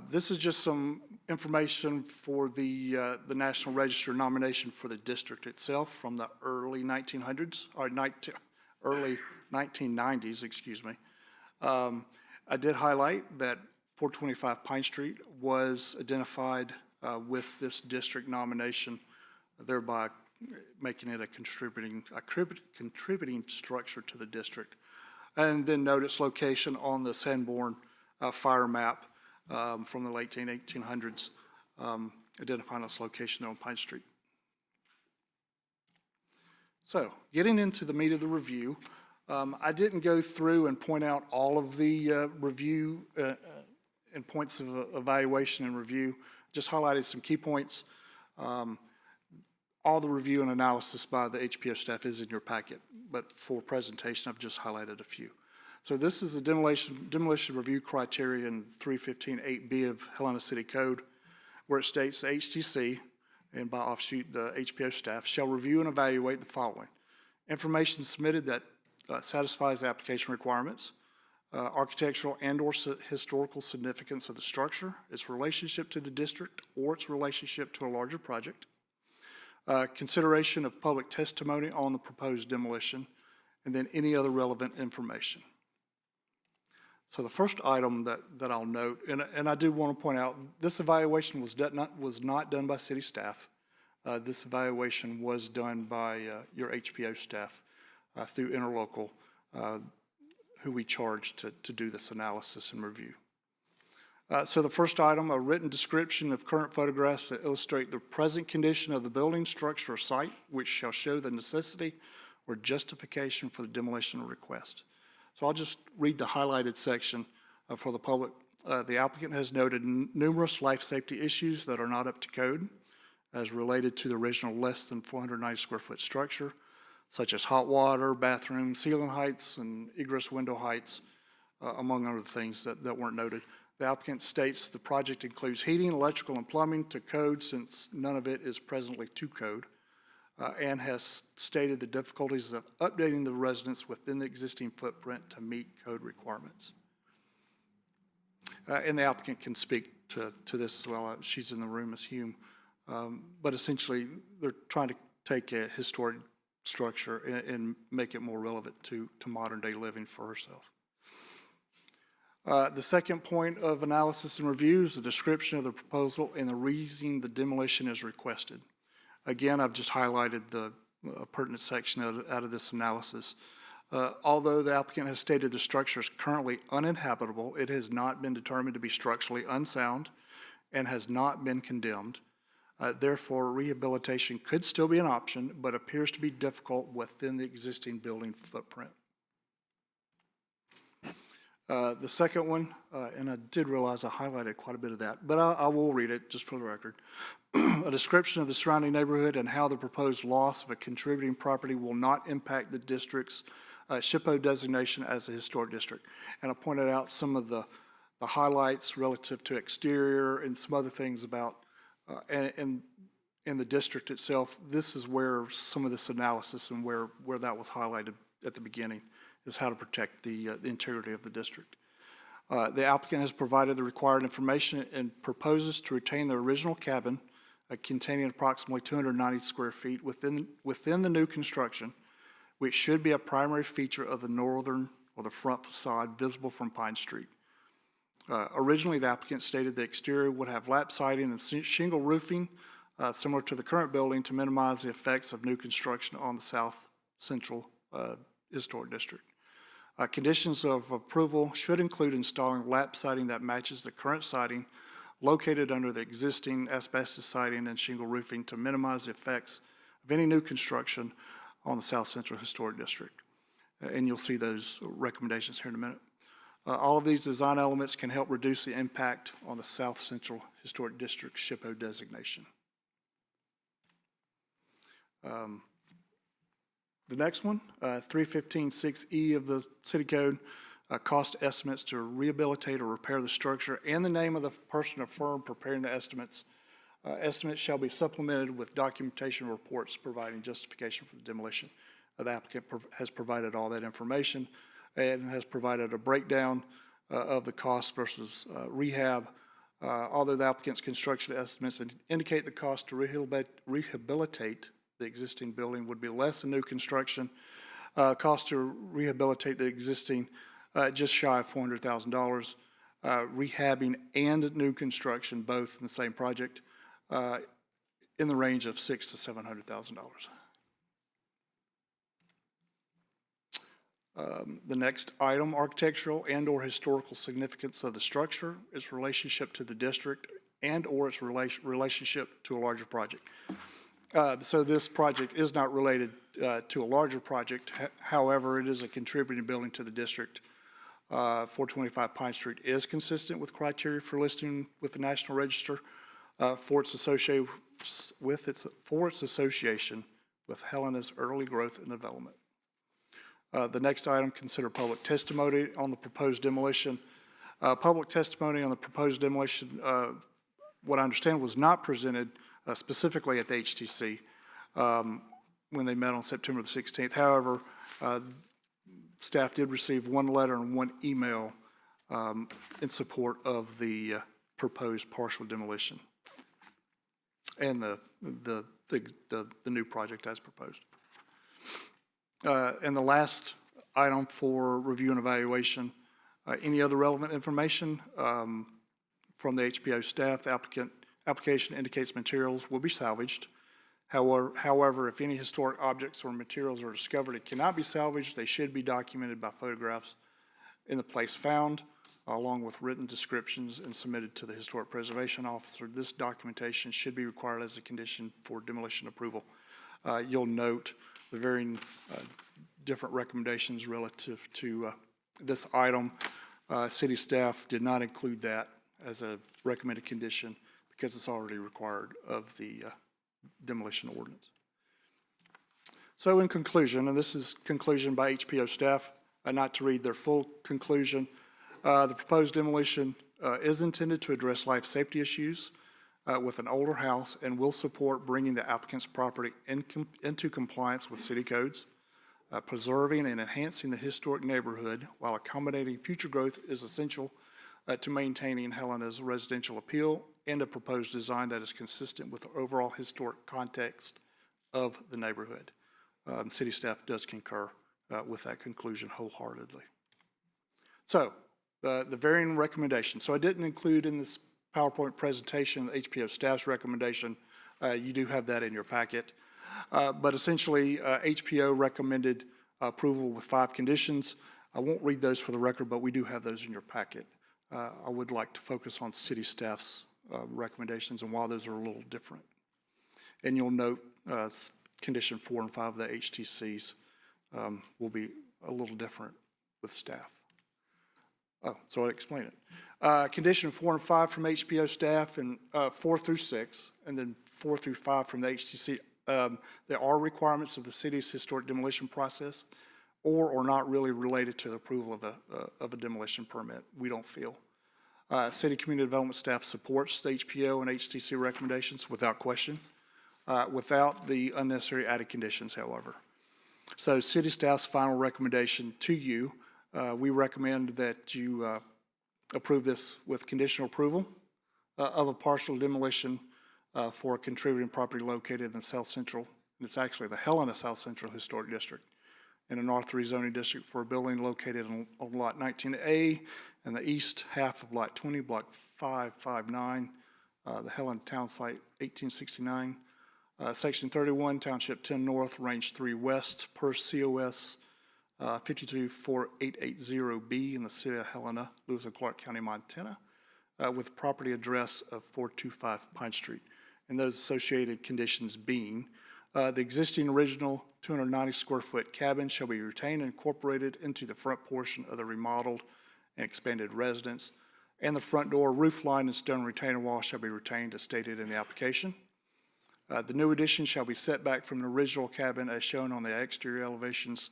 This is just some information for the National Register nomination for the district itself from the early 1900s, or early 1990s, excuse me. I did highlight that 425 Pine Street was identified with this district nomination, thereby making it a contributing structure to the district. And then note its location on the Sanborn fire map from the late 1800s, identifying its location there on Pine Street. So, getting into the meat of the review, I didn't go through and point out all of the review and points of evaluation and review, just highlighted some key points. All the review and analysis by the HPO staff is in your packet, but for presentation, I've just highlighted a few. So this is the demolition review criteria in 315.8B of Helena City Code, where it states the HTC, and by offshoot the HPO staff, shall review and evaluate the following: information submitted that satisfies the application requirements, architectural and or historical significance of the structure, its relationship to the district or its relationship to a larger project, consideration of public testimony on the proposed demolition, and then any other relevant information. So the first item that I'll note, and I do want to point out, this evaluation was not done by city staff. This evaluation was done by your HPO staff through Interlocal, who we charged to do this analysis and review. So the first item, a written description of current photographs that illustrate the present condition of the building, structure, or site, which shall show the necessity or justification for the demolition request. So I'll just read the highlighted section for the public. The applicant has noted numerous life safety issues that are not up to code as related to the original less than 490 square foot structure, such as hot water, bathroom, ceiling heights, and egress window heights, among other things that weren't noted. The applicant states the project includes heating, electrical, and plumbing to code since none of it is presently to code, and has stated the difficulties of updating the residents within the existing footprint to meet code requirements. And the applicant can speak to this as well. She's in the room as Hume. But essentially, they're trying to take a historic structure and make it more relevant to modern day living for herself. The second point of analysis and review is the description of the proposal and the reason the demolition is requested. Again, I've just highlighted the pertinent section out of this analysis. Although the applicant has stated the structure is currently uninhabitable, it has not been determined to be structurally unsound and has not been condemned. Therefore, rehabilitation could still be an option, but appears to be difficult within the existing building footprint. The second one, and I did realize I highlighted quite a bit of that, but I will read it just for the record. A description of the surrounding neighborhood and how the proposed loss of a contributing property will not impact the district's SHPO designation as a historic district. And I pointed out some of the highlights relative to exterior and some other things about, and in the district itself. This is where some of this analysis and where that was highlighted at the beginning, is how to protect the integrity of the district. The applicant has provided the required information and proposes to retain the original cabin containing approximately 290 square feet within the new construction, which should be a primary feature of the northern or the front facade visible from Pine Street. Originally, the applicant stated the exterior would have lap siding and shingle roofing similar to the current building to minimize the effects of new construction on the South Central Historic District. Conditions of approval should include installing lap siding that matches the current siding located under the existing asbestos siding and shingle roofing to minimize the effects of any new construction on the South Central Historic District. And you'll see those recommendations here in a minute. All of these design elements can help reduce the impact on the South Central Historic District SHPO designation. The next one, 315.6E of the City Code, cost estimates to rehabilitate or repair the structure and the name of the person or firm preparing the estimates. Estimates shall be supplemented with documentation reports providing justification for the demolition. The applicant has provided all that information and has provided a breakdown of the cost versus rehab. Although the applicant's construction estimates indicate the cost to rehabilitate the existing building would be less than new construction, cost to rehabilitate the existing just shy of $400,000. Rehabbing and new construction, both in the same project, in the range of $600,000 to $700,000. The next item, architectural and/or historical significance of the structure, its relationship to the district, and/or its relationship to a larger project. So this project is not related to a larger project. However, it is a contributing building to the district. 425 Pine Street is consistent with criteria for listing with the National Register for its association with Helena's early growth and development. The next item, consider public testimony on the proposed demolition. Public testimony on the proposed demolition, what I understand, was not presented specifically at the HTC when they met on September the 16th. However, staff did receive one letter and one email in support of the proposed partial demolition and the new project as proposed. And the last item for review and evaluation, any other relevant information from the HPO staff, the application indicates materials will be salvaged. However, if any historic objects or materials are discovered and cannot be salvaged, they should be documented by photographs in the place found, along with written descriptions and submitted to the Historic Preservation Officer. This documentation should be required as a condition for demolition approval. You'll note the varying different recommendations relative to this item. City staff did not include that as a recommended condition because it's already required of the demolition ordinance. So in conclusion, and this is conclusion by HPO staff, not to read their full conclusion, the proposed demolition is intended to address life safety issues with an older house and will support bringing the applicant's property into compliance with city codes. Preserving and enhancing the historic neighborhood while accommodating future growth is essential to maintaining Helena's residential appeal and a proposed design that is consistent with the overall historic context of the neighborhood. City staff does concur with that conclusion wholeheartedly. So, the varying recommendations. So I didn't include in this PowerPoint presentation the HPO staff's recommendation. You do have that in your packet. But essentially, HPO recommended approval with 5 conditions. I won't read those for the record, but we do have those in your packet. I would like to focus on city staff's recommendations and why those are a little different. And you'll note condition 4 and 5 of the HTCs will be a little different with staff. Oh, so I'll explain it. Condition 4 and 5 from HPO staff and 4 through 6, and then 4 through 5 from the HTC. There are requirements of the city's historic demolition process or not really related to the approval of a demolition permit, we don't feel. City Community Development staff supports the HPO and HTC recommendations without question, without the unnecessary added conditions, however. So city staff's final recommendation to you, we recommend that you approve this with conditional approval of a partial demolition for a contributing property located in the South Central, and it's actually the Helena South Central Historic District, in an R3 zoning district for a building located on Lot 19A and the east half of Lot 20, Block 559, the Helena Town Site 1869, Section 31, Township 10 North, Range 3 West, per COS 524880B in the city of Helena, Lewis and Clark County, Montana, with property address of 425 Pine Street. And those associated conditions being, the existing original 290 square foot cabin shall be retained and incorporated into the front portion of the remodeled and expanded residence, and the front door roof line and stone retaining wall shall be retained as stated in the application. The new addition shall be set back from the original cabin as shown on the exterior elevations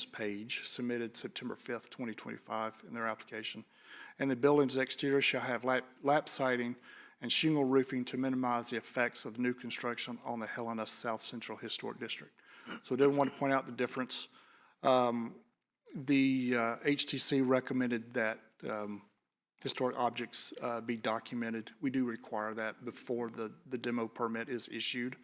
page submitted September 5th, 2025 in their application. And the building's exterior shall have lap siding and shingle roofing to minimize the effects of the new construction on the Helena South Central Historic District. So I did want to point out the difference. The HTC recommended that historic objects be documented. We do require that before the demo permit is issued.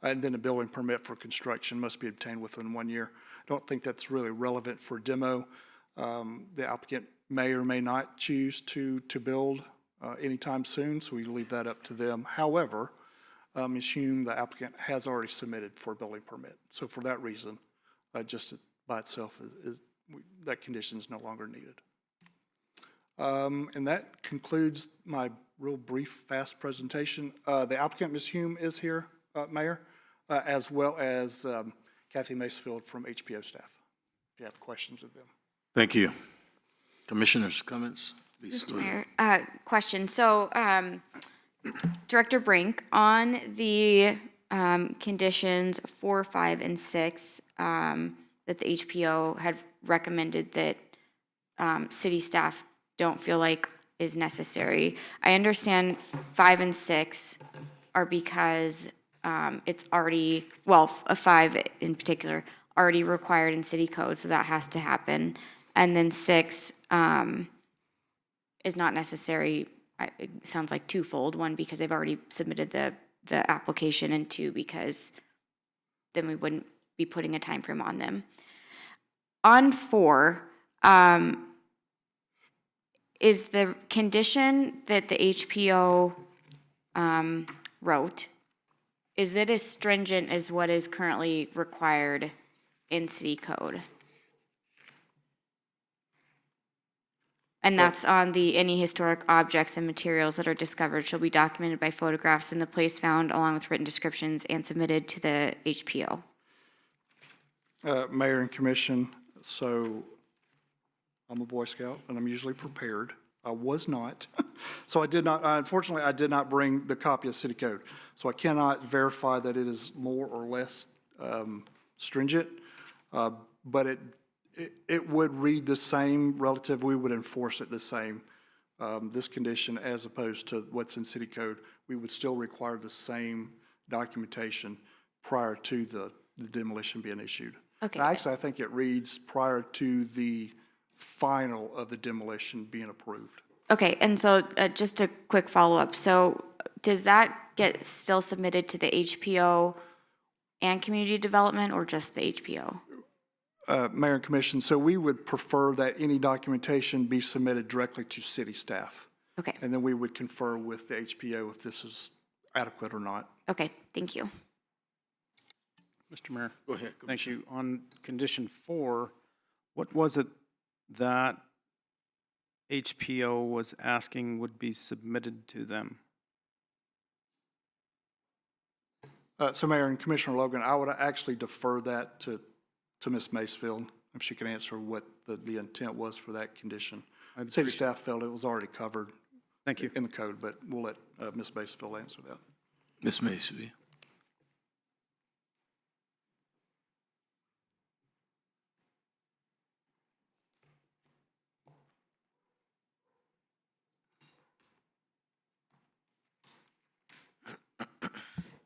And then a building permit for construction must be obtained within 1 year. I don't think that's really relevant for demo. The applicant may or may not choose to build anytime soon, so we leave that up to them. However, Ms. Hume, the applicant, has already submitted for a building permit. So for that reason, just by itself, that condition is no longer needed. And that concludes my real brief, fast presentation. The applicant, Ms. Hume, is here, Mayor, as well as Kathy Macefield from HPO staff, if you have questions of them. Thank you. Commissioners, comments? Mr. Mayor, question. So, Director Brink, on the conditions 4, 5, and 6 that the HPO had recommended that city staff don't feel like is necessary. I understand 5 and 6 are because it's already, well, a 5 in particular, already required in city code, so that has to happen. And then 6 is not necessary. It sounds like twofold. 1, because they've already submitted the application, and 2, because then we wouldn't be putting a time frame on them. On 4, is the condition that the HPO wrote, is it as stringent as what is currently required in city code? And that's on the any historic objects and materials that are discovered shall be documented by photographs in the place found along with written descriptions and submitted to the HPO. Mayor and Commission, so I'm a Boy Scout and I'm usually prepared. I was not. So I did not, unfortunately, I did not bring the copy of city code. So I cannot verify that it is more or less stringent, but it would read the same relative, we would enforce it the same, this condition as opposed to what's in city code. We would still require the same documentation prior to the demolition being issued. Okay. Actually, I think it reads prior to the final of the demolition being approved. Okay, and so just a quick follow-up. So does that get still submitted to the HPO and community development or just the HPO? Mayor and Commission, so we would prefer that any documentation be submitted directly to city staff. Okay. And then we would confer with the HPO if this is adequate or not. Okay, thank you. Mr. Mayor. Go ahead. Thank you. On condition 4, what was it that HPO was asking would be submitted to them? So Mayor and Commissioner Logan, I would actually defer that to Ms. Macefield, if she can answer what the intent was for that condition. City staff felt it was already covered. Thank you. In the code, but we'll let Ms. Macefield answer that. Ms. Macefield.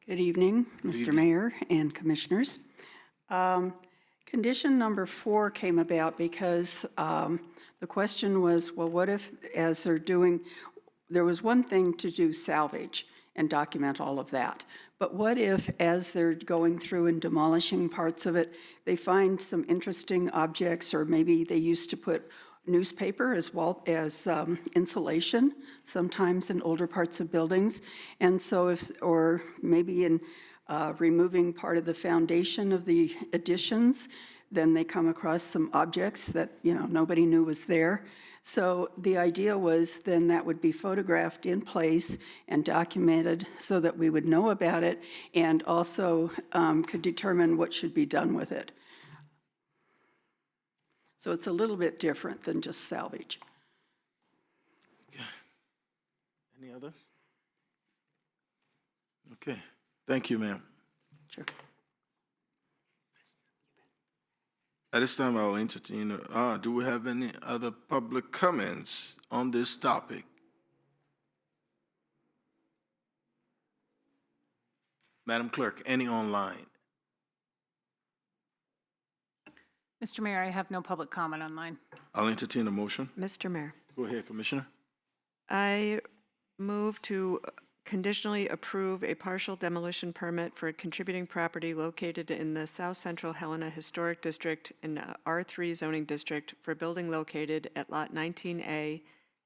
Good evening, Mr. Mayor and Commissioners. Condition number 4 came about because the question was, well, what if, as they're doing, there was one thing to do salvage and document all of that. But what if, as they're going through and demolishing parts of it, they find some interesting objects, or maybe they used to put newspaper as well as insulation, sometimes in older parts of buildings. And so if, or maybe in removing part of the foundation of the additions, then they come across some objects that, you know, nobody knew was there. So the idea was then that would be photographed in place and documented so that we would know about it and also could determine what should be done with it. So it's a little bit different than just salvage. Okay. Any others? Okay. Thank you, ma'am. Sure. At this time, I'll entertain, do we have any other public comments on this topic? Madam Clerk, any online? Mr. Mayor, I have no public comment online. I'll entertain a motion. Mr. Mayor, Go ahead, Commissioner. I move to conditionally approve a partial demolition permit for a contributing property located in the South Central Helena Historic District in R3 zoning district for a building located at Lot 19A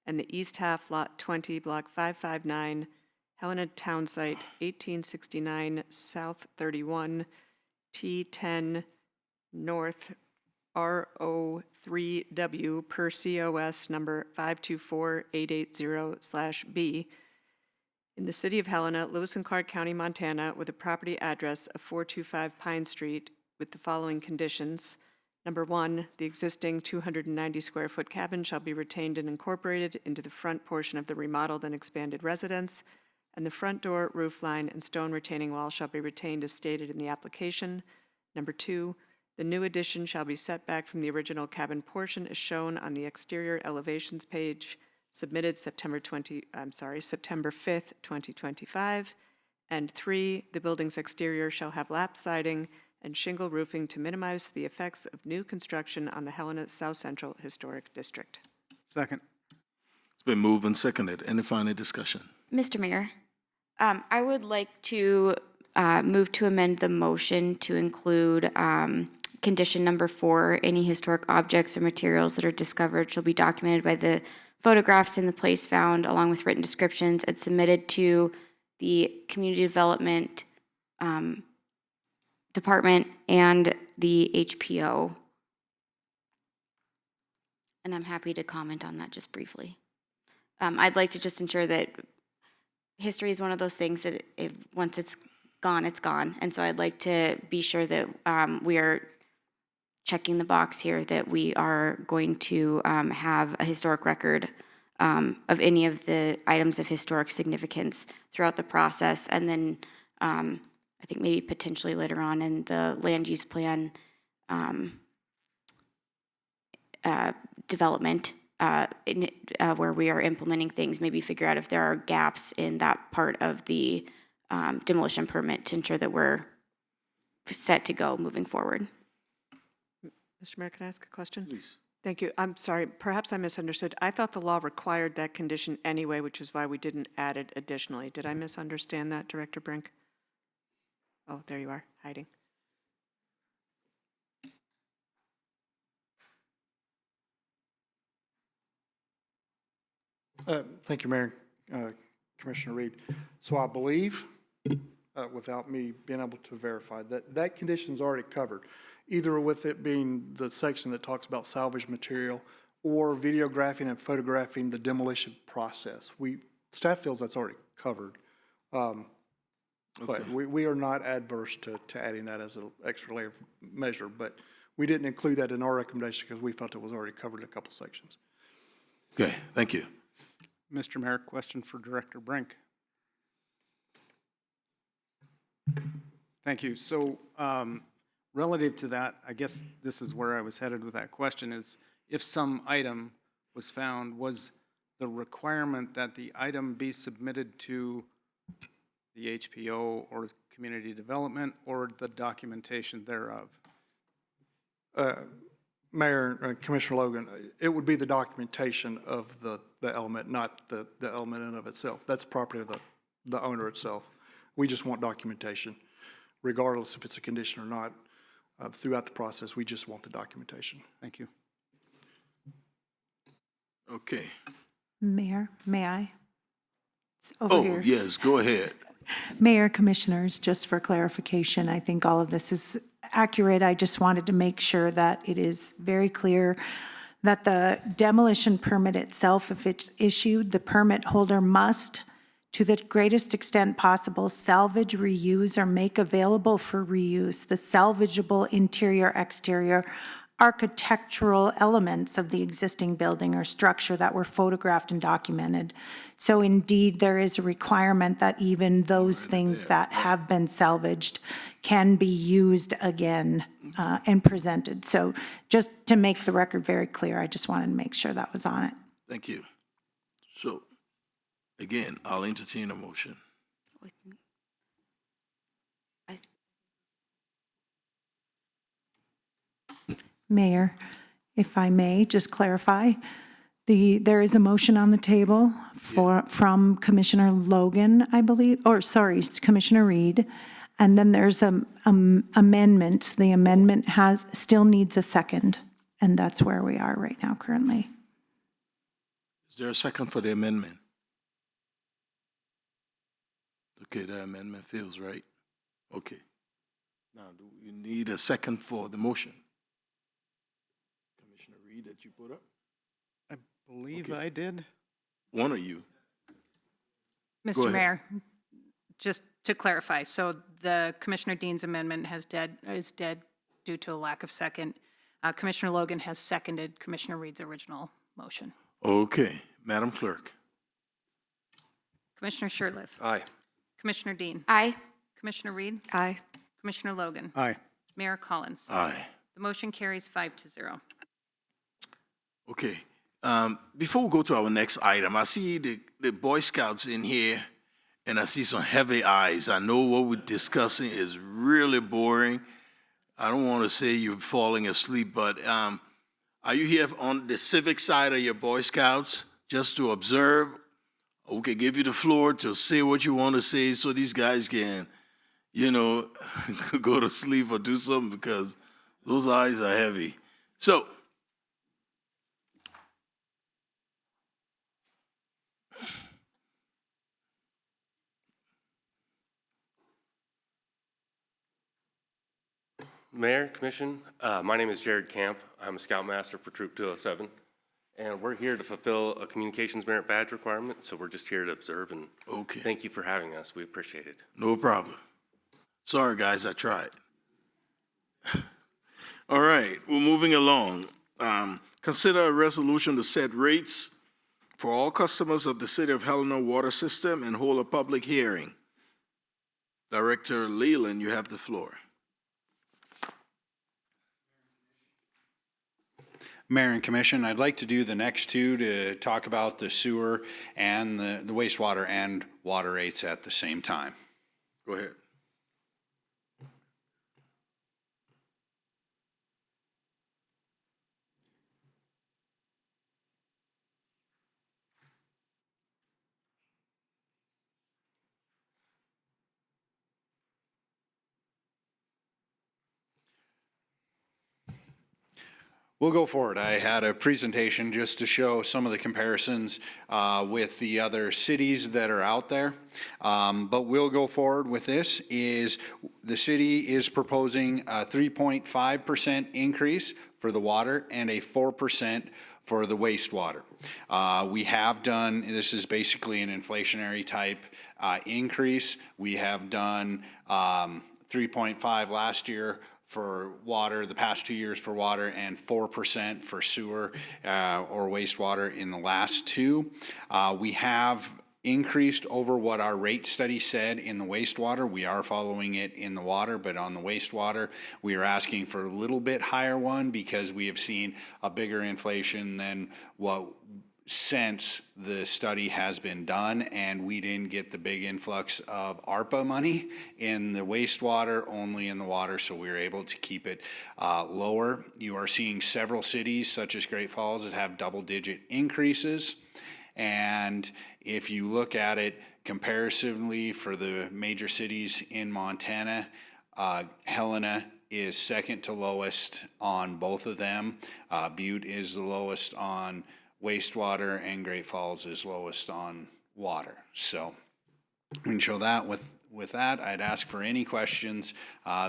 and the east half Lot 20, Block 559, Helena Town Site, 1869 South 31, T10 North RO3W per COS number 524880/B in the city of Helena, Lewis and Clark County, Montana, with a property address of 425 Pine Street with the following conditions. Number 1, the existing 290 square foot cabin shall be retained and incorporated into the front portion of the remodeled and expanded residence, and the front door, roof line, and stone retaining wall shall be retained as stated in the application. Number 2, the new addition shall be set back from the original cabin portion as shown on the exterior elevations page submitted September 5th, 2025. And 3, the building's exterior shall have lap siding and shingle roofing to minimize the effects of new construction on the Helena South Central Historic District. Second. It's been moved and seconded. Any final discussion? Mr. Mayor, I would like to move to amend the motion to include condition number 4, any historic objects or materials that are discovered shall be documented by the photographs in the place found along with written descriptions and submitted to the Community Development Department and the HPO. And I'm happy to comment on that just briefly. I'd like to just ensure that history is one of those things that once it's gone, it's gone. And so I'd like to be sure that we are checking the box here that we are going to have a historic record of any of the items of historic significance throughout the process. And then I think maybe potentially later on in the land use plan development where we are implementing things, maybe figure out if there are gaps in that part of the demolition permit to ensure that we're set to go moving forward. Mr. Mayor, can I ask a question? Please. Thank you. I'm sorry, perhaps I misunderstood. I thought the law required that condition anyway, which is why we didn't add it additionally. Did I misunderstand that, Director Brink? Oh, there you are, hiding. Thank you, Mayor, Commissioner Reed. So I believe, without me being able to verify, that condition's already covered, either with it being the section that talks about salvage material or videographing and photographing the demolition process. Staff feels that's already covered. But we are not adverse to adding that as an extra layer of measure, but we didn't include that in our recommendation because we felt it was already covered in a couple sections. Okay, thank you. Mr. Mayor, question for Director Brink. Thank you. So relative to that, I guess this is where I was headed with that question, is if some item was found, was the requirement that the item be submitted to the HPO or community development or the documentation thereof? Mayor and Commissioner Logan, it would be the documentation of the element, not the element in and of itself. That's property of the owner itself. We just want documentation, regardless if it's a condition or not. Throughout the process, we just want the documentation. Thank you. Okay. Mayor, may I? It's over here. Oh, yes, go ahead. Mayor, Commissioners, just for clarification, I think all of this is accurate. I just wanted to make sure that it is very clear that the demolition permit itself, if it's issued, the permit holder must, to the greatest extent possible, salvage, reuse, or make available for reuse the salvageable interior, exterior, architectural elements of the existing building or structure that were photographed and documented. So indeed, there is a requirement that even those things that have been salvaged can be used again and presented. So just to make the record very clear, I just wanted to make sure that was on it. Thank you. So, again, I'll entertain a motion. Mayor, if I may, just clarify, there is a motion on the table from Commissioner Logan, I believe, or sorry, it's Commissioner Reed, and then there's an amendment. The amendment still needs a second, and that's where we are right now currently. Is there a second for the amendment? Okay, the amendment fails, right? Okay. Now, do you need a second for the motion? Commissioner Reed, that you put up? I believe I did. One of you. Go Mr. ahead. Mayor, just to clarify, so the Commissioner Dean's amendment is dead due to a lack of second. Commissioner Logan has seconded Commissioner Reed's original motion. Okay, Madam Clerk. Commissioner Sherliff. Aye. Commissioner Dean. Aye. Commissioner Reed. Aye. Commissioner Logan. Aye. Mayor Collins. Aye. The motion carries 5-0. Okay. Before we go to our next item, I see the Boy Scouts in here, and I see some heavy eyes. I know what we're discussing is really boring. I don't want to say you're falling asleep, but are you here on the civic side of your Boy Scouts just to observe? We can give you the floor to say what you want to say so these guys can, you know, go to sleep or do something because those eyes are heavy. So, Mayor, Commission, my name is Jared Camp. I'm a Scoutmaster for Troop 207, and we're here to fulfill a Communications Merit Badge requirement, so we're just here to observe, and thank you for having us. We appreciate it. no problem. Sorry, guys, I tried. All right, we're moving along. Consider a resolution to set rates for all customers of the City of Helena water system and hold a public hearing. Director Leland, you have the floor. Mayor and Commission, I'd like to do the next two to talk about the sewer and the wastewater and water rates at the same time. Go ahead. We'll go forward. I had a presentation just to show some of the comparisons with the other cities that are out there. But we'll go forward with this. Is the city is proposing a 3.5% increase for the water and a 4% for the wastewater. We have done, this is basically an inflationary type increase. We have done 3.5 last year for water, the past 2 years for water, and 4% for sewer or wastewater in the last two. We have increased over what our rate study said in the wastewater. We are following it in the water, but on the wastewater, we are asking for a little bit higher one because we have seen a bigger inflation than what since the study has been done, and we didn't get the big influx of ARPA money in the wastewater, only in the water, so we were able to keep it lower. You are seeing several cities, such as Great Falls, that have double-digit increases, and if you look at it comparatively for the major cities in Montana, Helena is second to lowest on both of them. Butte is the lowest on wastewater, and Great Falls is lowest on water. So we can show that. With that, I'd ask for any questions.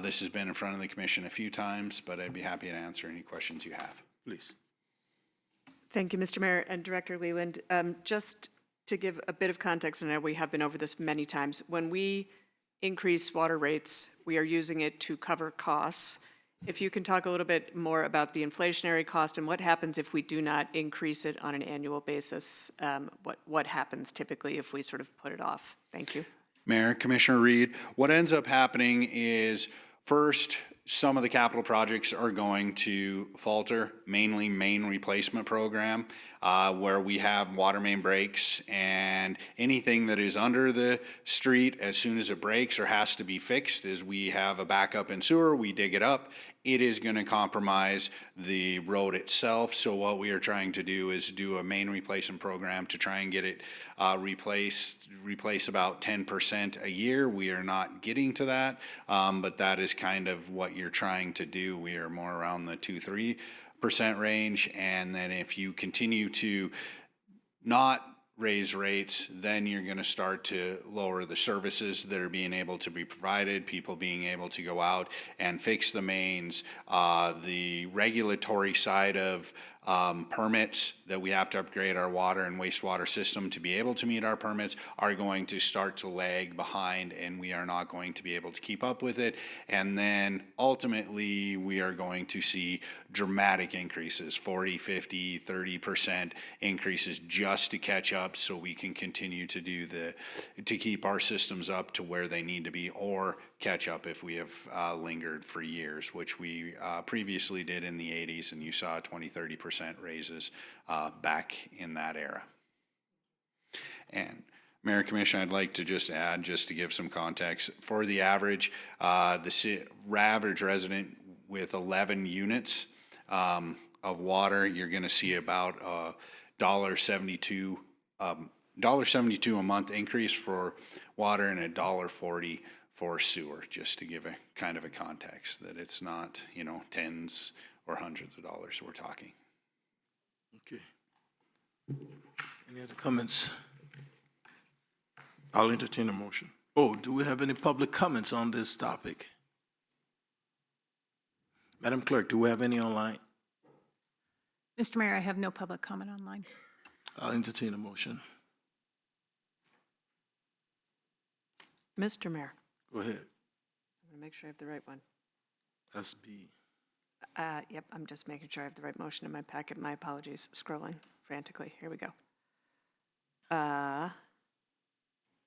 This has been in front of the commission a few times, but I'd be happy to answer any questions you have. Please. Thank you, Mr. Mayor and Director Leland. Just to give a bit of context, and I know we have been over this many times, when we increase water rates, we are using it to cover costs. If you can talk a little bit more about the inflationary cost and what happens if we do not increase it on an annual basis, what happens typically if we sort of put it off? Thank you. Mayor, Commissioner Reed, what ends up happening is first, some of the capital projects are going to falter, mainly main replacement program, where we have water main breaks, and anything that is under the street, as soon as it breaks or has to be fixed, is we have a backup in sewer, we dig it up. It is going to compromise the road itself. So what we are trying to do is do a main replacement program to try and get it replace about 10% a year. We are not getting to that, but that is kind of what you're trying to do. We are more around the 2-3% range. And then if you continue to not raise rates, then you're going to start to lower the services that are being able to be provided, people being able to go out and fix the mains, the regulatory side of permits that we have to upgrade our water and wastewater system to be able to meet our permits are going to start to lag behind, and we are not going to be able to keep up with it. And then ultimately we are going to see dramatic increases, 40, 50, 30% increases just to catch up so we can continue to do to keep our systems up to where they need to be, or catch up if we have lingered for years, which we previously did in the 80s, and you saw 20-30% raises back in that era. And Mayor Commission, I'd like to just add, just to give some context, for the average, average resident with 11 units of water, you're going to see about $1.72 a month increase for water and $1.40 for sewer, just to give a kind of a context that it's not, you know, tens or hundreds of dollars we're talking. Okay. Any other comments? I'll entertain a motion. Oh, do we have any public comments on this topic? Madam Clerk, do we have any online? Mr. Mayor, I have no public comment online. I'll entertain a motion. Mr. Mayor, Go ahead. I'm going to make sure I have the right one. That's B. Yep, I'm just making sure I have the right motion in my packet. My apologies, scrolling frantically. Here we go.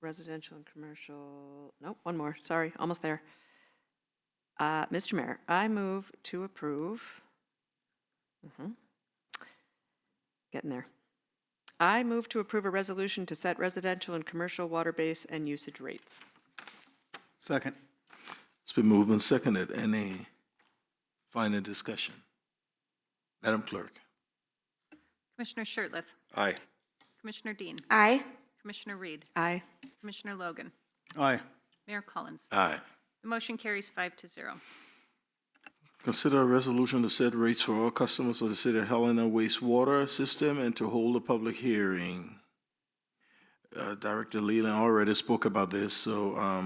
Residential and commercial, nope, one more, sorry, almost there. Mr. Mayor, I move to approve. Getting there. I move to approve a resolution to set residential and commercial water base and usage rates. Second. It's been moved and seconded. Any final discussion? Madam Clerk? Commissioner Shertliff, Aye. Commissioner Dean, Aye. Commissioner Reed, Aye. Commissioner Logan, Aye. Mayor Collins. Aye. The motion carries 5-0. Consider a resolution to set rates for all customers of the City of Helena wastewater system and to hold a public hearing. Director Leland already spoke about this, so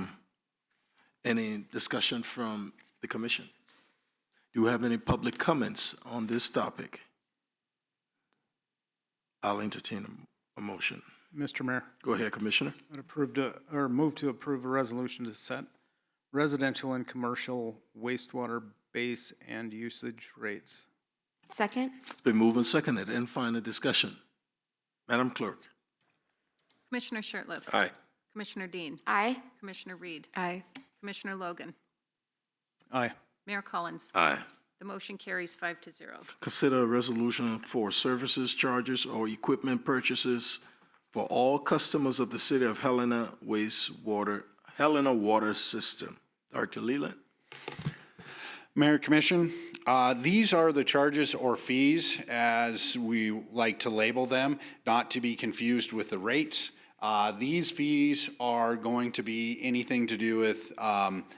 any discussion from the commission? Do we have any public comments on this topic? I'll entertain a motion. Mr. Mayor, Go ahead, Commissioner. I'd move to approve a resolution to set residential and commercial wastewater base and usage rates. Second? It's been moved and seconded. Any final discussion? Madam Clerk? Commissioner Shertliff, Aye. Commissioner Dean, Aye. Commissioner Reed, Aye. Commissioner Logan, Aye. Mayor Collins. Aye. The motion carries 5-0. Consider a resolution for services, charges, or equipment purchases for all customers of the City of Helena water system. Director Leland? Mayor Commission, these are the charges or fees, as we like to label them, not to be confused with the rates. These fees are going to be anything to do with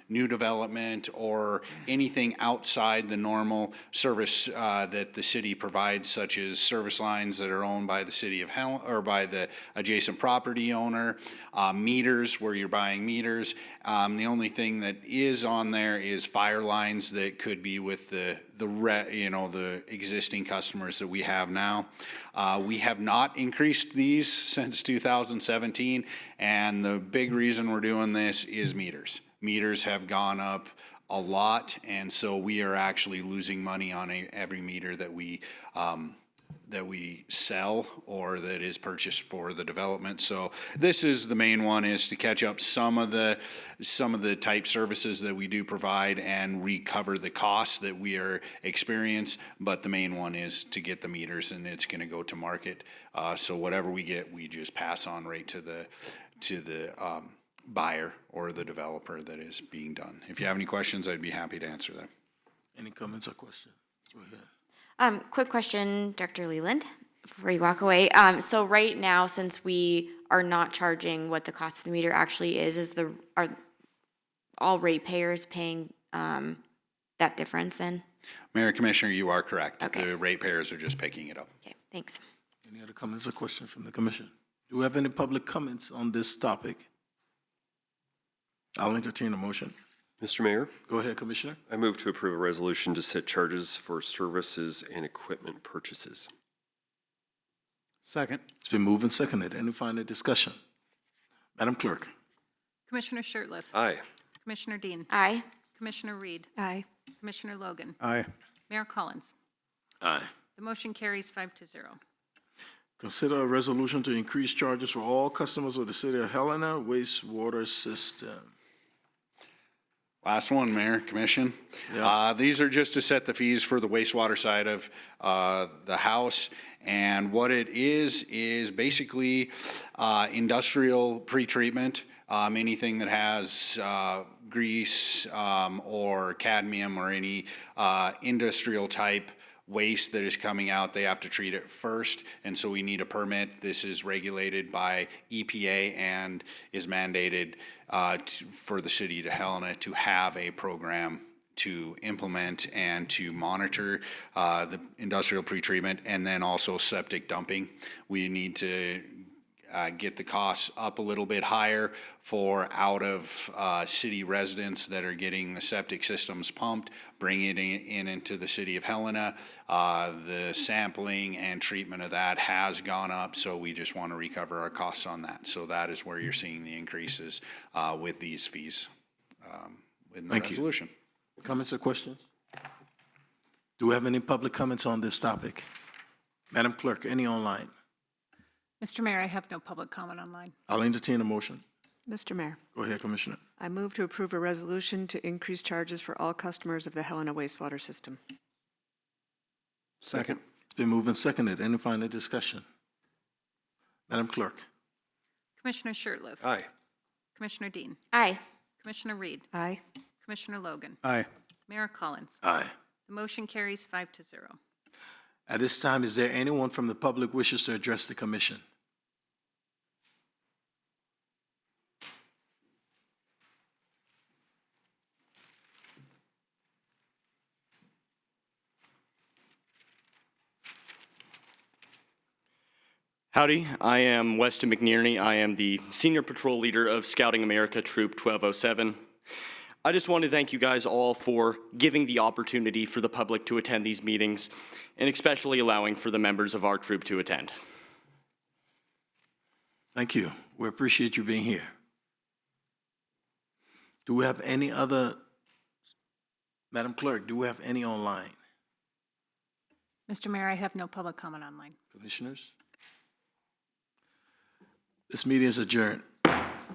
new development or anything outside the normal service that the city provides, such as service lines that are owned by the City of Helena or by the adjacent property owner, meters where you're buying meters. The only thing that is on there is fire lines that could be with the existing customers that we have now. We have not increased these since 2017, and the big reason we're doing this is meters. Meters have gone up a lot, and so we are actually losing money on every meter that we sell or that is purchased for the development. So this is the main one, is to catch up some of the type services that we do provide and recover the costs that we are experience. But the main one is to get the meters, and it's going to go to market. So whatever we get, we just pass on right to the buyer or the developer that is being done. If you have any questions, I'd be happy to answer them. Any comments or questions? Go ahead. Quick question, Dr. Leland, before you walk away. So right now, since we are not charging what the cost of the meter actually is are all ratepayers paying that difference then? Mayor Commissioner, you are correct. Okay. The ratepayers are just picking it up. Okay, thanks. Any other comments or questions from the commission? Do we have any public comments on this topic? I'll entertain a motion. Mr. Mayor, Go ahead, Commissioner. I move to approve a resolution to set charges for services and equipment purchases. Second. It's been moved and seconded. Any final discussion? Madam Clerk? Commissioner Shertliff, Aye. Commissioner Dean, Aye. Commissioner Reed, Aye. Commissioner Logan, Aye. Mayor Collins. Aye. The motion carries 5-0. Consider a resolution to increase charges for all customers of the City of Helena wastewater system. Last one, Mayor, Commission. Yeah. These are just to set the fees for the wastewater side of the house. And what it is basically industrial pretreatment, anything that has grease or cadmium or any industrial type waste that is coming out, they have to treat it first, and so we need a permit. This is regulated by EPA and is mandated for the city of Helena to have a program to implement and to monitor the industrial pretreatment, and then also septic dumping. We need to get the costs up a little bit higher for out of city residents that are getting the septic systems pumped, bring it into the city of Helena. The sampling and treatment of that has gone up, so we just want to recover our costs on that. So that is where you're seeing the increases with these fees in the resolution. Comments or questions? Do we have any public comments on this topic? Madam Clerk, any online? Mr. Mayor, I have no public comment online. I'll entertain a motion. Mr. Mayor, Go ahead, Commissioner. I move to approve a resolution to increase charges for all customers of the Helena wastewater system. Second. It's been moved and seconded. Any final discussion? Madam Clerk? Commissioner Shertliff. Aye. Commissioner Dean. Aye. Commissioner Reed. Aye. Commissioner Logan. Aye. Mayor Collins. Aye. The motion carries 5-0. At this time, is there anyone from the public wishes to address the commission? Howdy, I am Weston McNearney. I am the Senior Patrol Leader of Scouting America Troop 1207. I just want to thank you guys all for giving the opportunity for the public to attend these meetings, and especially allowing for the members of our troop to attend. Thank you. We appreciate you being here. Do we have any other, Madam Clerk, do we have any online? Mr. Mayor, I have no public comment online. Commissioners? This meeting is adjourned.